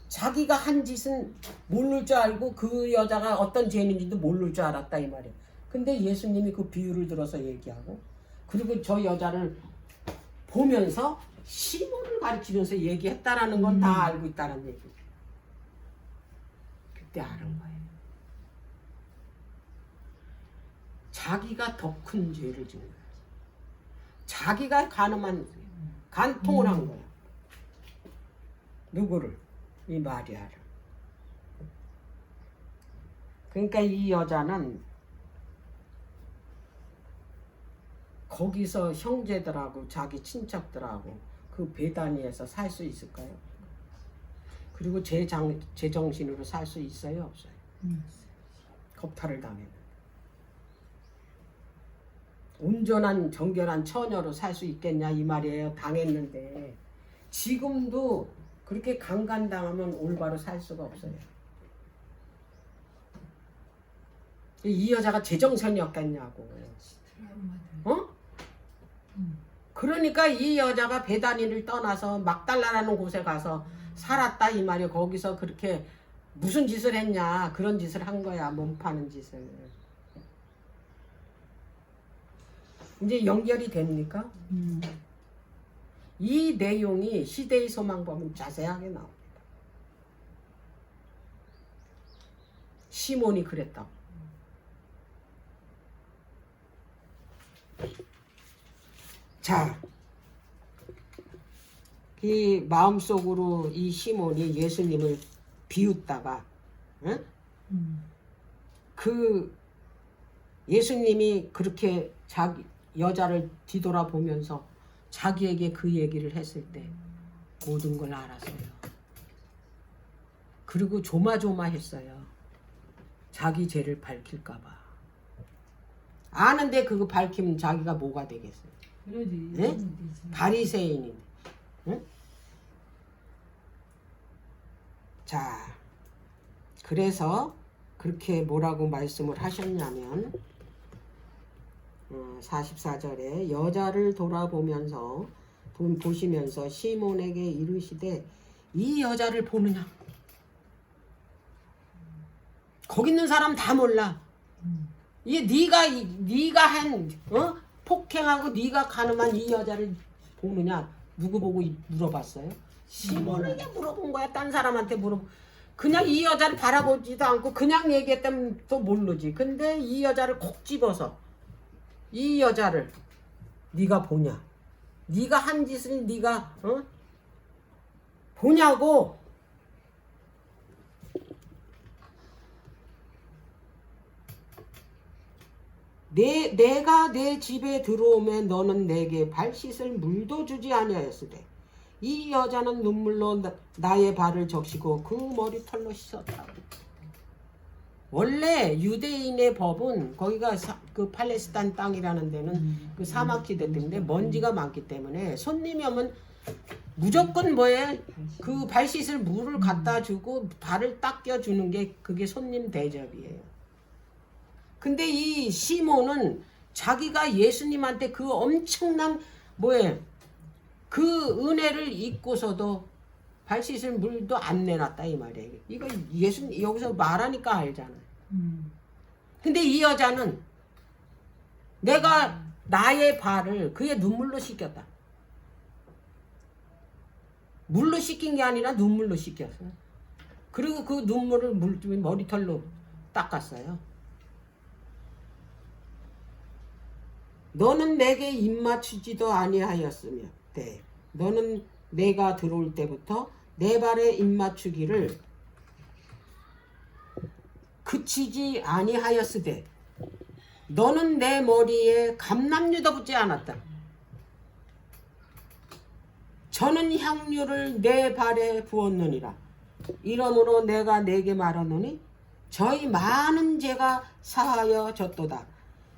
자기가 한 짓은 모를 줄 알고 그 여자가 어떤 죄인인지도 모를 줄 알았다 이 말이야. 근데 예수님이 그 비유를 들어서 얘기하고 그리고 저 여자를 보면서 시몬을 가르치면서 얘기했다라는 건 다 알고 있다는 얘기. 그때 아는 거예요. 자기가 더 큰 죄를 지은 거야. 자기가 간통을 한 거야. 누구를? 이 마리아를. 그러니까 이 여자는 거기서 형제들하고 자기 친척들하고 그 베다니에서 살 수 있을까요? 그리고 제정신으로 살 수 있어요? 없어요? 겁탈을 당했는데 온전한 정결한 처녀로 살 수 있겠냐 이 말이에요. 당했는데 지금도 그렇게 강간당하면 올바로 살 수가 없어요. 이 여자가 제정신이었겠냐고. 그러니까 이 여자가 베다니를 떠나서 막달라라는 곳에 가서 살았다 이 말이에요. 거기서 그렇게 무슨 짓을 했냐 그런 짓을 한 거야. 몸 파는 짓을. 이제 연결이 됩니까? 이 내용이 시대의 소망 보면 자세하게 나옵니다. 시몬이 그랬다고. 자, 이 마음속으로 이 시몬이 예수님을 비웃다가 응? 그 예수님이 그렇게 자기 여자를 뒤돌아보면서 자기에게 그 얘기를 했을 때 모든 걸 알았어요. 그리고 조마조마했어요. 자기 죄를 밝힐까 봐. 아는데 그거 밝히면 자기가 뭐가 되겠어요? 그러지. 네? 바리새인인데. 응? 자, 그래서 그렇게 뭐라고 말씀을 하셨냐면 44절에 여자를 돌아보면서 보시면서 시몬에게 이르시되 이 여자를 보느냐? 거기 있는 사람 다 몰라. 이게 네가 한 폭행하고 네가 가늠한 이 여자를 보느냐? 누구 보고 물어봤어요? 시몬에게 물어본 거야. 딴 사람한테 그냥 이 여자를 바라보지도 않고 그냥 얘기했다면 또 모르지. 근데 이 여자를 콕 집어서 이 여자를 네가 보냐? 네가 한 짓을 네가 보냐고 내가 내 집에 들어오면 너는 내게 발 씻을 물도 주지 아니하였으되 이 여자는 눈물로 나의 발을 적시고 그 머리털로 씻었다. 원래 유대인의 법은 거기가 그 팔레스타인 땅이라는 데는 그 사막지대 때문에 먼지가 많기 때문에 손님이 오면 무조건 뭐예요? 그 발 씻을 물을 갖다 주고 발을 닦여 주는 게 그게 손님 대접이에요. 근데 이 시몬은 자기가 예수님한테 그 엄청난 뭐예요? 그 은혜를 잊고서도 발 씻을 물도 안 내놨다 이 말이에요. 이거 예수님 여기서 말하니까 알잖아요. 근데 이 여자는 내가 나의 발을 그의 눈물로 씻겼다. 물로 씻긴 게 아니라 눈물로 씻겼어요. 그리고 그 눈물을 머리털로 닦았어요. 너는 내게 입맞추지도 아니하였으며 네. 너는 내가 들어올 때부터 내 발에 입맞추기를 그치지 아니하였으되 너는 내 머리에 감람유도 붙지 않았다. 저는 향유를 내 발에 부었느니라. 이러므로 내가 내게 말하노니 저희 많은 죄가 사하여졌도다.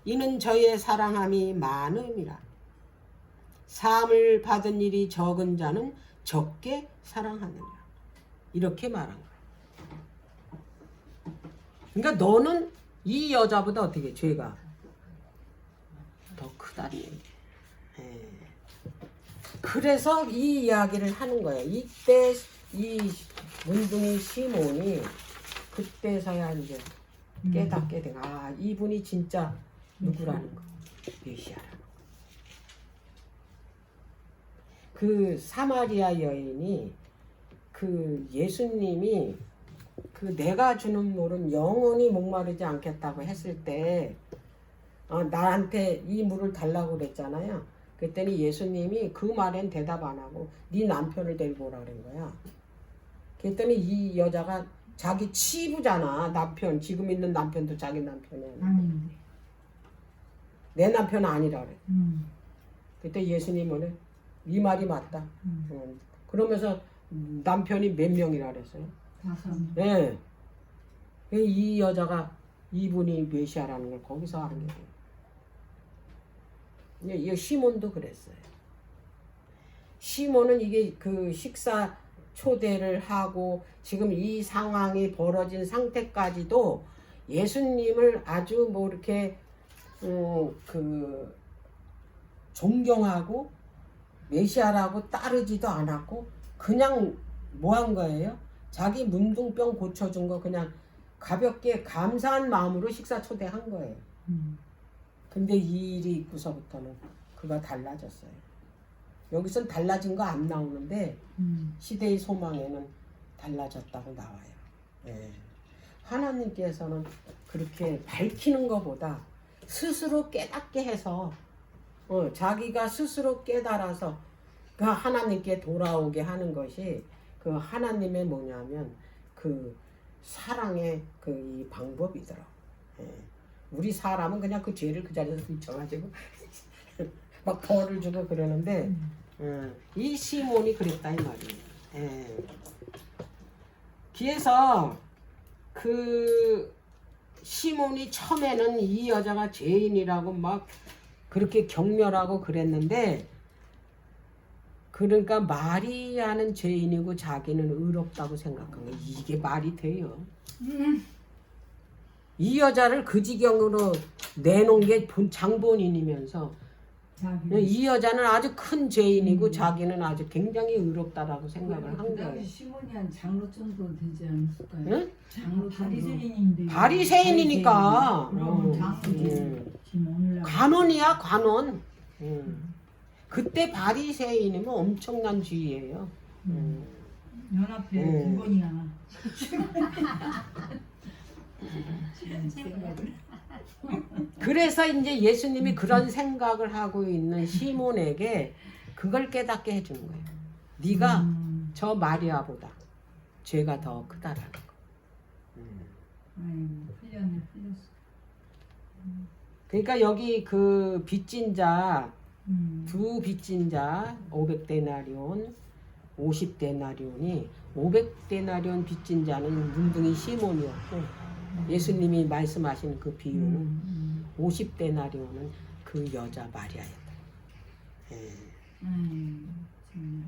이는 저의 사랑함이 많음이라. 사함을 받은 일이 적은 자는 적게 사랑하느니라. 이렇게 말한 거야. 그러니까 너는 이 여자보다 어떻게 죄가 더 크다는 얘기야. 그래서 이 이야기를 하는 거예요. 이때 이 문둥이 시몬이 그때서야 이제 깨닫게 된 아 이분이 진짜 누구라는 거, 메시아라는 거. 그 사마리아 여인이 그 예수님이 그 내가 주는 물은 영원히 목마르지 않겠다고 했을 때 나한테 이 물을 달라고 그랬잖아요. 그랬더니 예수님이 그 말엔 대답 안 하고 네 남편을 데리고 오라 그런 거야. 그랬더니 이 여자가 자기 치부잖아. 남편 지금 있는 남편도 자기 남편이야. 아닌데. 내 남편 아니라 그래. 그때 예수님은 네 말이 맞다. 그러면서 남편이 몇 명이라 그랬어요? 5. 네. 이 여자가 이분이 메시아라는 걸 거기서 알게 돼요. 이 시몬도 그랬어요. 시몬은 이게 그 식사 초대를 하고 지금 이 상황이 벌어진 상태까지도 예수님을 아주 뭐 이렇게 그 존경하고 메시아라고 따르지도 않았고 그냥 뭐 한 거예요? 자기 문둥병 고쳐준 거 그냥 가볍게 감사한 마음으로 식사 초대한 거예요. 근데 이 일이 있고서부터는 그가 달라졌어요. 여기선 달라진 거 안 나오는데 시대의 소망에는 달라졌다고 나와요. 예. 하나님께서는 그렇게 밝히는 것보다 스스로 깨닫게 해서 자기가 스스로 깨달아서 그 하나님께 돌아오게 하는 것이 그 하나님의 뭐냐면 그 사랑의 그 이 방법이더라. 예. 우리 사람은 그냥 그 죄를 그 자리에서 붙여가지고 막 벌을 주고 그러는데 이 시몬이 그랬다 이 말이에요. 예. 그래서 그 시몬이 처음에는 이 여자가 죄인이라고 막 그렇게 경멸하고 그랬는데 그러니까 마리아는 죄인이고 자기는 의롭다고 생각한 거예요. 이게 말이 돼요. 이 여자를 그 지경으로 내놓은 게 장본인이면서 이 여자는 아주 큰 죄인이고 자기는 아주 굉장히 의롭다라고 생각을 한 거예요. 시몬이 한 장로 정도 되지 않았을까요? 응? 장로 바리새인인데. 바리새인이니까. 그럼 장로지. 관원이야 관원. 그때 바리새인이면 엄청난 쥐예요. 연합회 두 번이나. 그래서 이제 예수님이 그런 생각을 하고 있는 시몬에게 그걸 깨닫게 해주는 거예요. 네가 저 마리아보다 죄가 더 크다라는 거. 아이고, 풀렸네, 풀렸어. 그러니까 여기 그 빚진 자, 두 빚진 자 500데나리온, 50데나리온이 500데나리온 빚진 자는 문둥이 시몬이었고 예수님이 말씀하신 그 비유는 50데나리온은 그 여자 마리아였다. 예. 정말.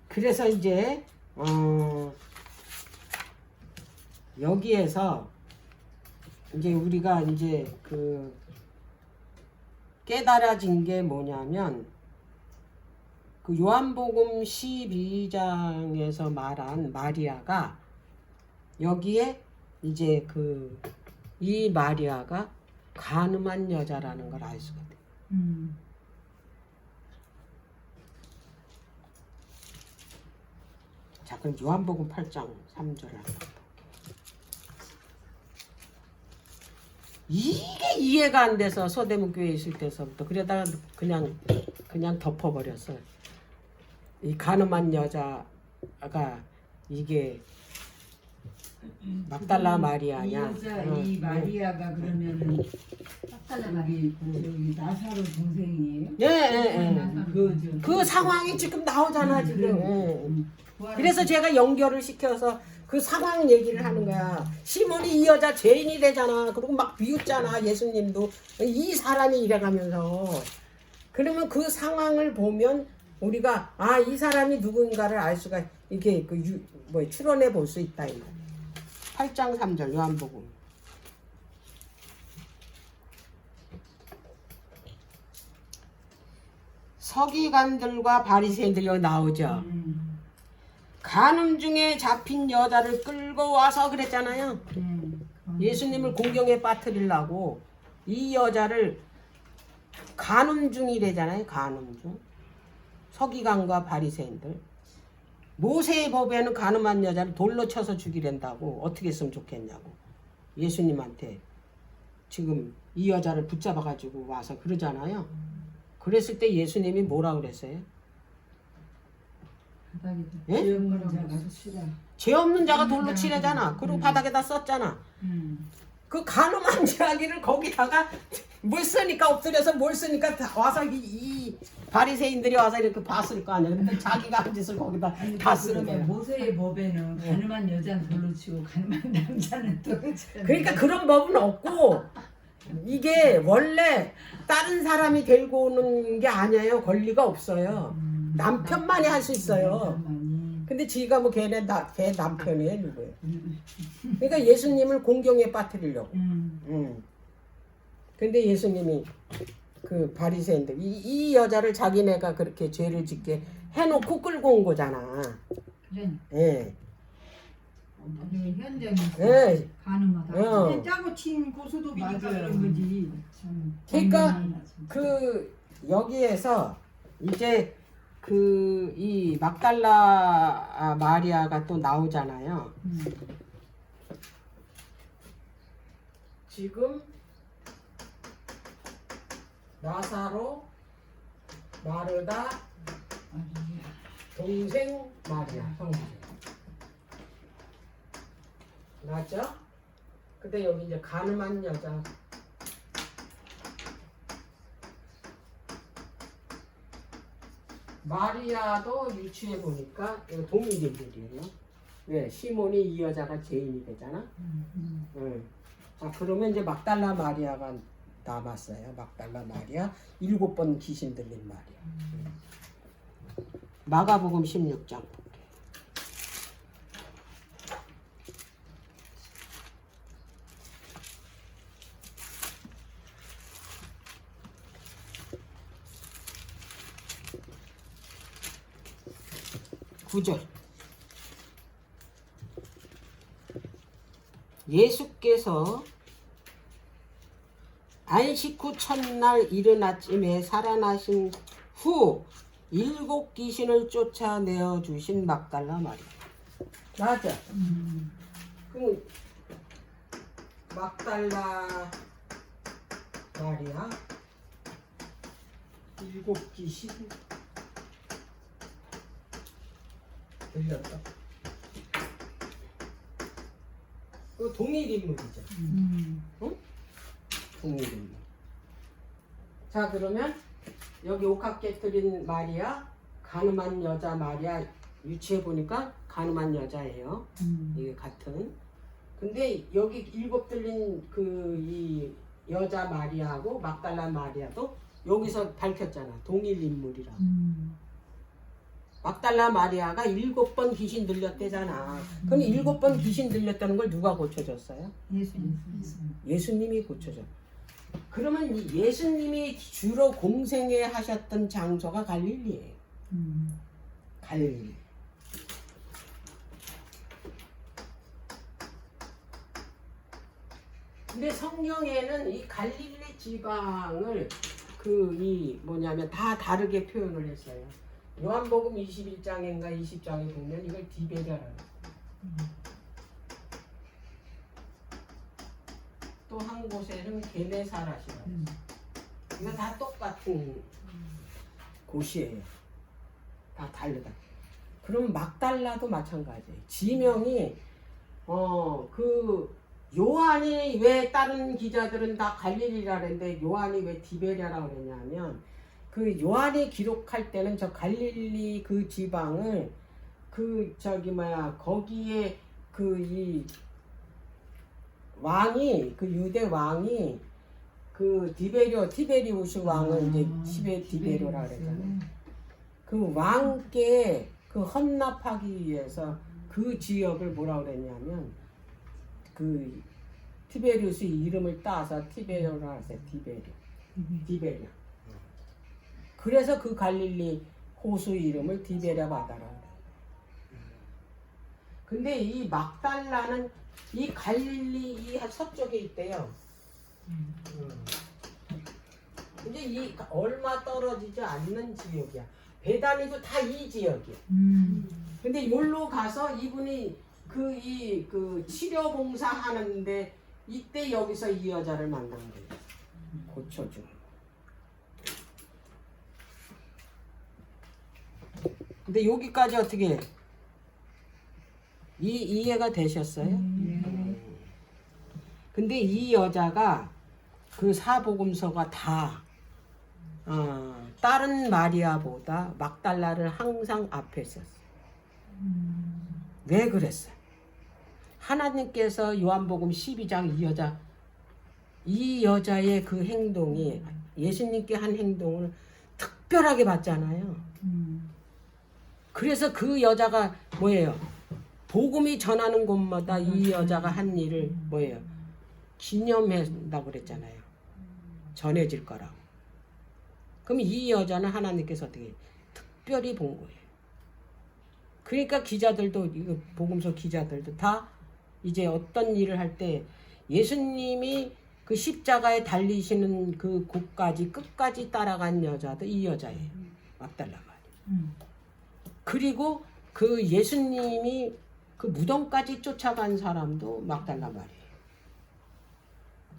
그래서 이제 여기에서 이제 우리가 이제 그 깨달아진 게 뭐냐면 그 요한복음 12장에서 말한 마리아가 여기에 이제 그 이 마리아가 간음한 여자라는 걸 알 수가 돼. 자, 그럼 요한복음 8장 3절을 한번 볼게요. 이게 이해가 안 돼서 서대문 교회에 있을 때서부터 그러다가 그냥 덮어버렸어요. 이 간음한 여자가 이게 막달라 마리아냐? 이 여자 이 마리아가 그러면은 우리 여기 나사로 동생이에요? 예. 그거죠. 그 상황이 지금 나오잖아 지금. 부활한 그래서 제가 연결을 시켜서 그 상황 얘기를 하는 거야. 시몬이 이 여자 죄인이 되잖아. 그리고 막 비웃잖아. 예수님도 이 사람이 이래가면서. 그러면 그 상황을 보면 우리가 이 사람이 누군가를 알 수가 이게 추론해 볼 수 있다 이 말. 8장 3절 요한복음. 서기관들과 바리새인들이 여기 나오죠. 간음 중에 잡힌 여자를 끌고 와서 그랬잖아요. 예수님을 공경에 빠뜨리려고 이 여자를 간음 중이래잖아요. 간음 중. 서기관과 바리새인들. 모세의 법에는 간음한 여자를 돌로 쳐서 죽이랜다고. 어떻게 했으면 좋겠냐고. 예수님한테 지금 이 여자를 붙잡아가지고 와서 그러잖아요. 그랬을 때 예수님이 뭐라 그랬어요? 예? 죄 없는 자가 치라. 죄 없는 자가 돌로 치래잖아. 그리고 바닥에다 썼잖아. 그 간음한 자기를 거기다가 뭘 쓰니까 엎드려서 뭘 쓰니까 다 와서 이 바리새인들이 와서 이렇게 봤을 거 아니야. 근데 자기가 한 짓을 거기다 다 쓰는 거야. 모세의 법에는 가늠한 여자는 돌로 치고 가늠한 남자는 돌로 치라. 그러니까 그런 법은 없고 이게 원래 다른 사람이 데리고 오는 게 아니에요. 권리가 없어요. 남편만이 할 수 있어요. 근데 지가 뭐 걔 남편이에요, 누구예요? 그러니까 예수님을 공경에 빠뜨리려고. 근데 예수님이 그 바리새인들 이 여자를 자기네가 그렇게 죄를 짓게 해놓고 끌고 온 거잖아. 그래. 예. 현장에서 예. 가능하다. 짜고 친 고소독이니까 맞아요. 그런 거지. 그러니까 그 여기에서 이제 그 이 막달라 마리아가 또 나오잖아요. 지금 나사로, 마르다, 동생 마리아, 형제. 맞죠? 근데 여기 이제 간음한 여자. 마리아도 유추해 보니까 이거 동일인들이에요. 왜? 시몬이 이 여자가 죄인이 되잖아. 응. 자, 그러면 이제 막달라 마리아가 남았어요. 막달라 마리아 7번 귀신 들린 마리아. 마가복음 16장 볼게요. (9절) 예수께서 안식 후 첫날 이른 아침에 살아나신 후 7 귀신을 쫓아내어 주신 막달라 마리아. 맞아. 그럼 막달라 마리아 7 귀신 들렸다. 그 동일 인물이죠. 응? 동일인물. 자, 그러면 여기 옥합 깨뜨린 마리아, 가늠한 여자 마리아 유치해 보니까 가늠한 여자예요. 이게 같은. 근데 여기 일곱 들린 그 이 여자 마리아하고 막달라 마리아도 여기서 밝혔잖아. 동일 인물이라고. 막달라 마리아가 7번 귀신 들렸대잖아. 그럼 7번 귀신 들렸다는 걸 누가 고쳐줬어요? 예수님이 고쳐줘. 그러면 이 예수님이 주로 공생애 하셨던 장소가 갈릴리예요. 갈릴리. 근데 성경에는 이 갈릴리 지방을 그 이 뭐냐면 다 다르게 표현을 했어요. 요한복음 21장인가 20장에 보면 이걸 디베랴라고 했어요. 또 한 곳에는 게네사라시라고 했어요. 이거 다 똑같은 곳이에요. 다 다르다. 그럼 막달라도 마찬가지예요. 지명이 그 요한이 왜 다른 기자들은 다 갈릴리라 그랬는데 요한이 왜 디베랴라고 그랬냐면 그 요한이 기록할 때는 저 갈릴리 그 지방을 그 저기 뭐야 거기에 그 이 왕이 그 유대 왕이 그 티베리우스 왕을 이제 디베료라 그랬잖아요. 그 왕께 그 헌납하기 위해서 그 지역을 뭐라 그랬냐면 그 티베리우스 이름을 따서 티베료라 했어요. 디베랴. 그래서 그 갈릴리 호수 이름을 디베랴 바다라 그래요. 근데 이 막달라는 이 갈릴리 이 서쪽에 있대요. 근데 이 얼마 떨어지지 않는 지역이야. 베다니도 다 이 지역이야. 근데 여기로 가서 이분이 그 치료 봉사 하는데 이때 여기서 이 여자를 만난 거예요. 고쳐주는 거. 근데 여기까지 어떻게 이해가 되셨어요? 근데 이 여자가 그 사복음서가 다 다른 마리아보다 막달라를 항상 앞에 있었어요. 왜 그랬어요? 하나님께서 요한복음 12장 이 여자의 그 행동이 예수님께 한 행동을 특별하게 봤잖아요. 그래서 그 여자가 뭐예요? 복음이 전하는 곳마다 이 여자가 한 일을 뭐예요? 기념한다고 그랬잖아요. 전해질 거라고. 그럼 이 여자는 하나님께서 어떻게 특별히 본 거예요. 그러니까 기자들도 이거 복음서 기자들도 다 이제 어떤 일을 할 때 예수님이 그 십자가에 달리시는 그 곳까지 끝까지 따라간 여자도 이 여자예요. 막달라 마리아. 그리고 그 예수님이 그 무덤까지 쫓아간 사람도 막달라 마리아예요.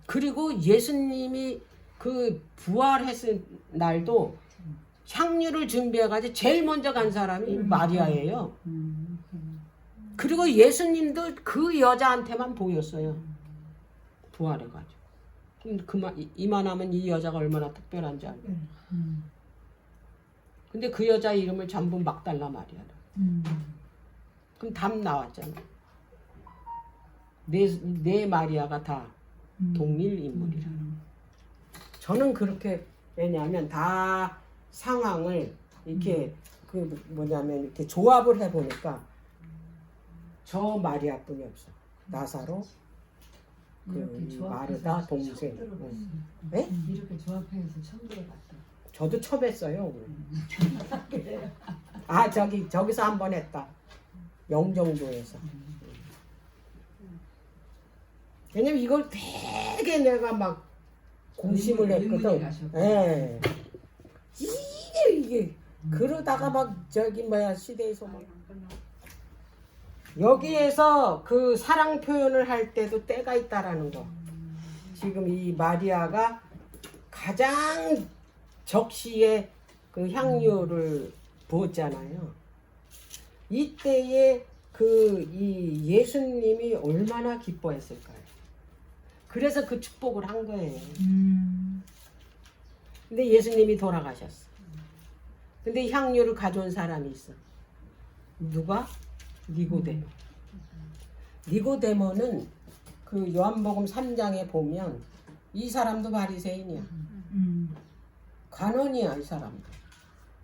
그리고 예수님이 그 부활했을 날도 향유를 준비해가지고 제일 먼저 간 사람이 마리아예요. 그리고 예수님도 그 여자한테만 보였어요. 부활해가지고. 이만하면 이 여자가 얼마나 특별한지 알아요. 근데 그 여자 이름을 전부 막달라 마리아라. 그럼 답 나왔잖아. 네 마리아가 다 동일 인물이라. 저는 그렇게 왜냐하면 다 상황을 이렇게 그 뭐냐면 이렇게 조합을 해보니까 저 마리아뿐이 없어. 나사로, 그 마르다 동생. 네? 이렇게 조합해서 처음 들어봤다. 저도 처음 했어요 오늘. 아 저기서 한 번 했다. 영종도에서. 왜냐면 이걸 되게 내가 막 고심을 했거든. 예. 이게 그러다가 막 저기 뭐야 시대에서 막 여기에서 그 사랑 표현을 할 때도 때가 있다라는 거. 지금 이 마리아가 가장 적시에 그 향유를 부었잖아요. 이때에 그 이 예수님이 얼마나 기뻐했을까요? 그래서 그 축복을 한 거예요. 근데 예수님이 돌아가셨어. 근데 향유를 가져온 사람이 있어. 누가? 니고데모. 니고데모는 그 요한복음 3장에 보면 이 사람도 바리새인이야. 관원이야, 이 사람도.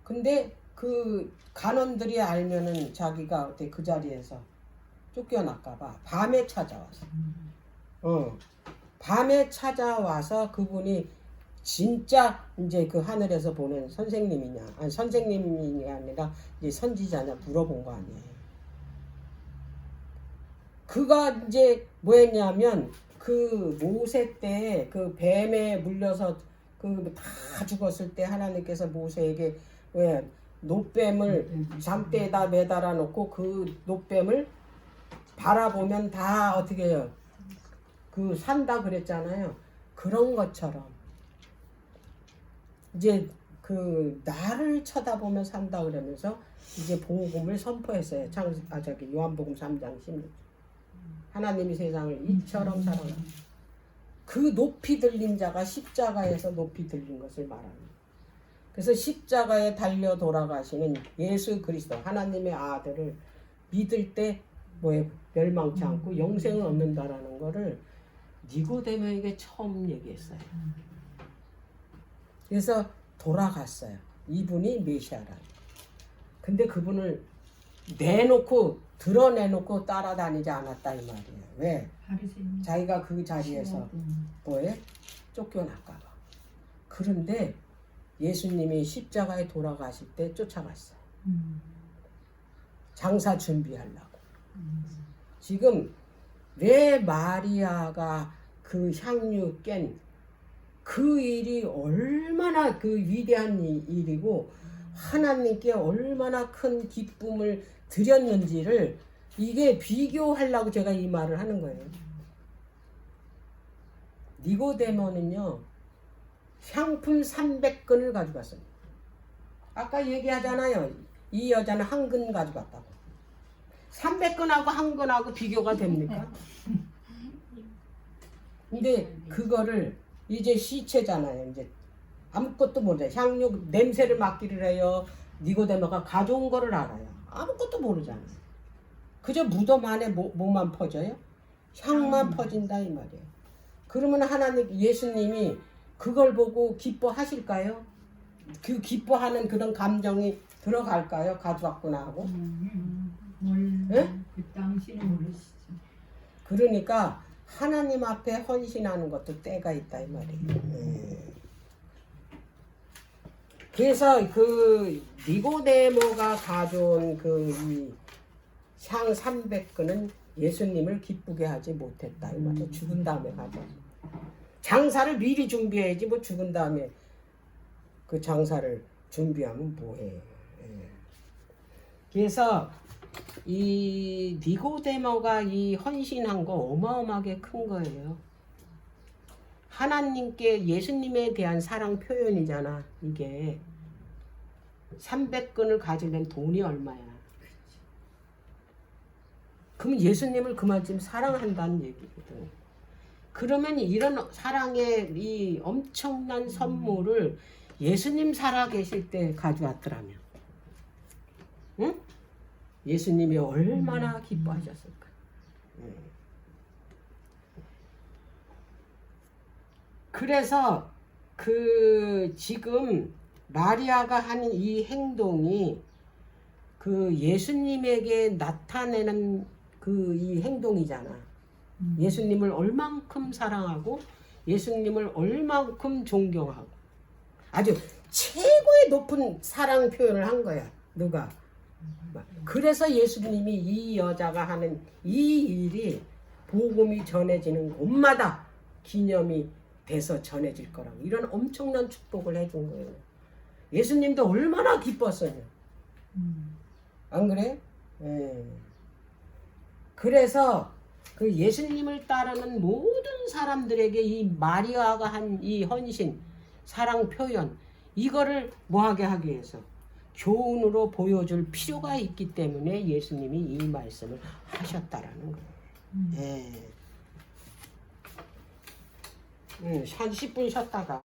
근데 그 관원들이 알면은 자기가 어때 그 자리에서 쫓겨날까봐 밤에 찾아왔어. 밤에 찾아와서 그분이 진짜 이제 그 하늘에서 보낸 선생님이냐, 아니 선생님이 아니라 이제 선지자냐 물어본 거 아니에요. 그가 이제 뭐 했냐면 그 모세 때 그 뱀에 물려서 그 다 죽었을 때 하나님께서 모세에게 왜 노뱀을 장대에다 매달아 놓고 그 노뱀을 바라보면 다 어떻게 해요? 그 산다 그랬잖아요. 그런 것처럼 이제 그 나를 쳐다보면 산다 그러면서 이제 복음을 선포했어요. 저기 요한복음 3장 16절. 하나님이 세상을 이처럼 사랑하셨다. 그 높이 들린 자가 십자가에서 높이 들린 것을 말합니다. 그래서 십자가에 달려 돌아가시는 예수 그리스도 하나님의 아들을 믿을 때 뭐에 멸망치 않고 영생을 얻는다라는 거를 니고데모에게 처음 얘기했어요. 그래서 돌아갔어요. 이분이 메시아라. 근데 그분을 내놓고 드러내놓고 따라다니지 않았다 이 말이에요. 왜? 자기가 그 자리에서 뭐에 쫓겨날까봐. 그런데 예수님이 십자가에 돌아가실 때 쫓아갔어요. 장사 준비하려고. 지금 왜 마리아가 그 향유 깬 그 일이 얼마나 그 위대한 일이고 하나님께 얼마나 큰 기쁨을 드렸는지를 이게 비교하려고 제가 이 말을 하는 거예요. 니고데모는요 향품 300근을 가져갔어요. 아까 얘기하잖아요. 이 여자는 한 근 가져갔다고. 300근하고 한 근하고 비교가 됩니까? 근데 그거를 이제 시체잖아요. 이제 아무것도 모르죠. 향유 냄새를 맡기를 해요. 니고데모가 가져온 거를 알아요. 아무것도 모르잖아요. 그저 무덤 안에 뭐만 퍼져요? 향만 퍼진다 이 말이에요. 그러면 하나님 예수님이 그걸 보고 기뻐하실까요? 그 기뻐하는 그런 감정이 들어갈까요? 가져왔구나 하고. 네? 그 당시는 모르시죠. 그러니까 하나님 앞에 헌신하는 것도 때가 있다 이 말이에요. 그래서 그 니고데모가 가져온 그 향 300근은 예수님을 기쁘게 하지 못했다 이 말이에요. 죽은 다음에 가져왔어. 장사를 미리 준비해야지 뭐 죽은 다음에 그 장사를 준비하면 뭐해. 그래서 이 니고데모가 이 헌신한 거 어마어마하게 큰 거예요. 하나님께 예수님에 대한 사랑 표현이잖아. 이게 300근을 가지려면 돈이 얼마야. 그럼 예수님을 그만큼 사랑한다는 얘기거든. 그러면 이런 사랑의 이 엄청난 선물을 예수님 살아계실 때 가져왔더라면, 응? 예수님이 얼마나 기뻐하셨을까. 그래서 그 지금 마리아가 하는 이 행동이 그 예수님에게 나타내는 그 이 행동이잖아. 예수님을 얼만큼 사랑하고 예수님을 얼만큼 존경하고 아주 최고의 높은 사랑 표현을 한 거야. 누가? 그래서 예수님이 이 여자가 하는 이 일이 복음이 전해지는 곳마다 기념이 돼서 전해질 거라고 이런 엄청난 축복을 해준 거예요. 예수님도 얼마나 기뻤어요. 안 그래? 그래서 그 예수님을 따르는 모든 사람들에게 이 마리아가 한 이 헌신, 사랑 표현 이거를 뭐하게 하기 위해서 교훈으로 보여줄 필요가 있기 때문에 예수님이 이 말씀을 하셨다라는 거예요. 한 10분 쉬었다가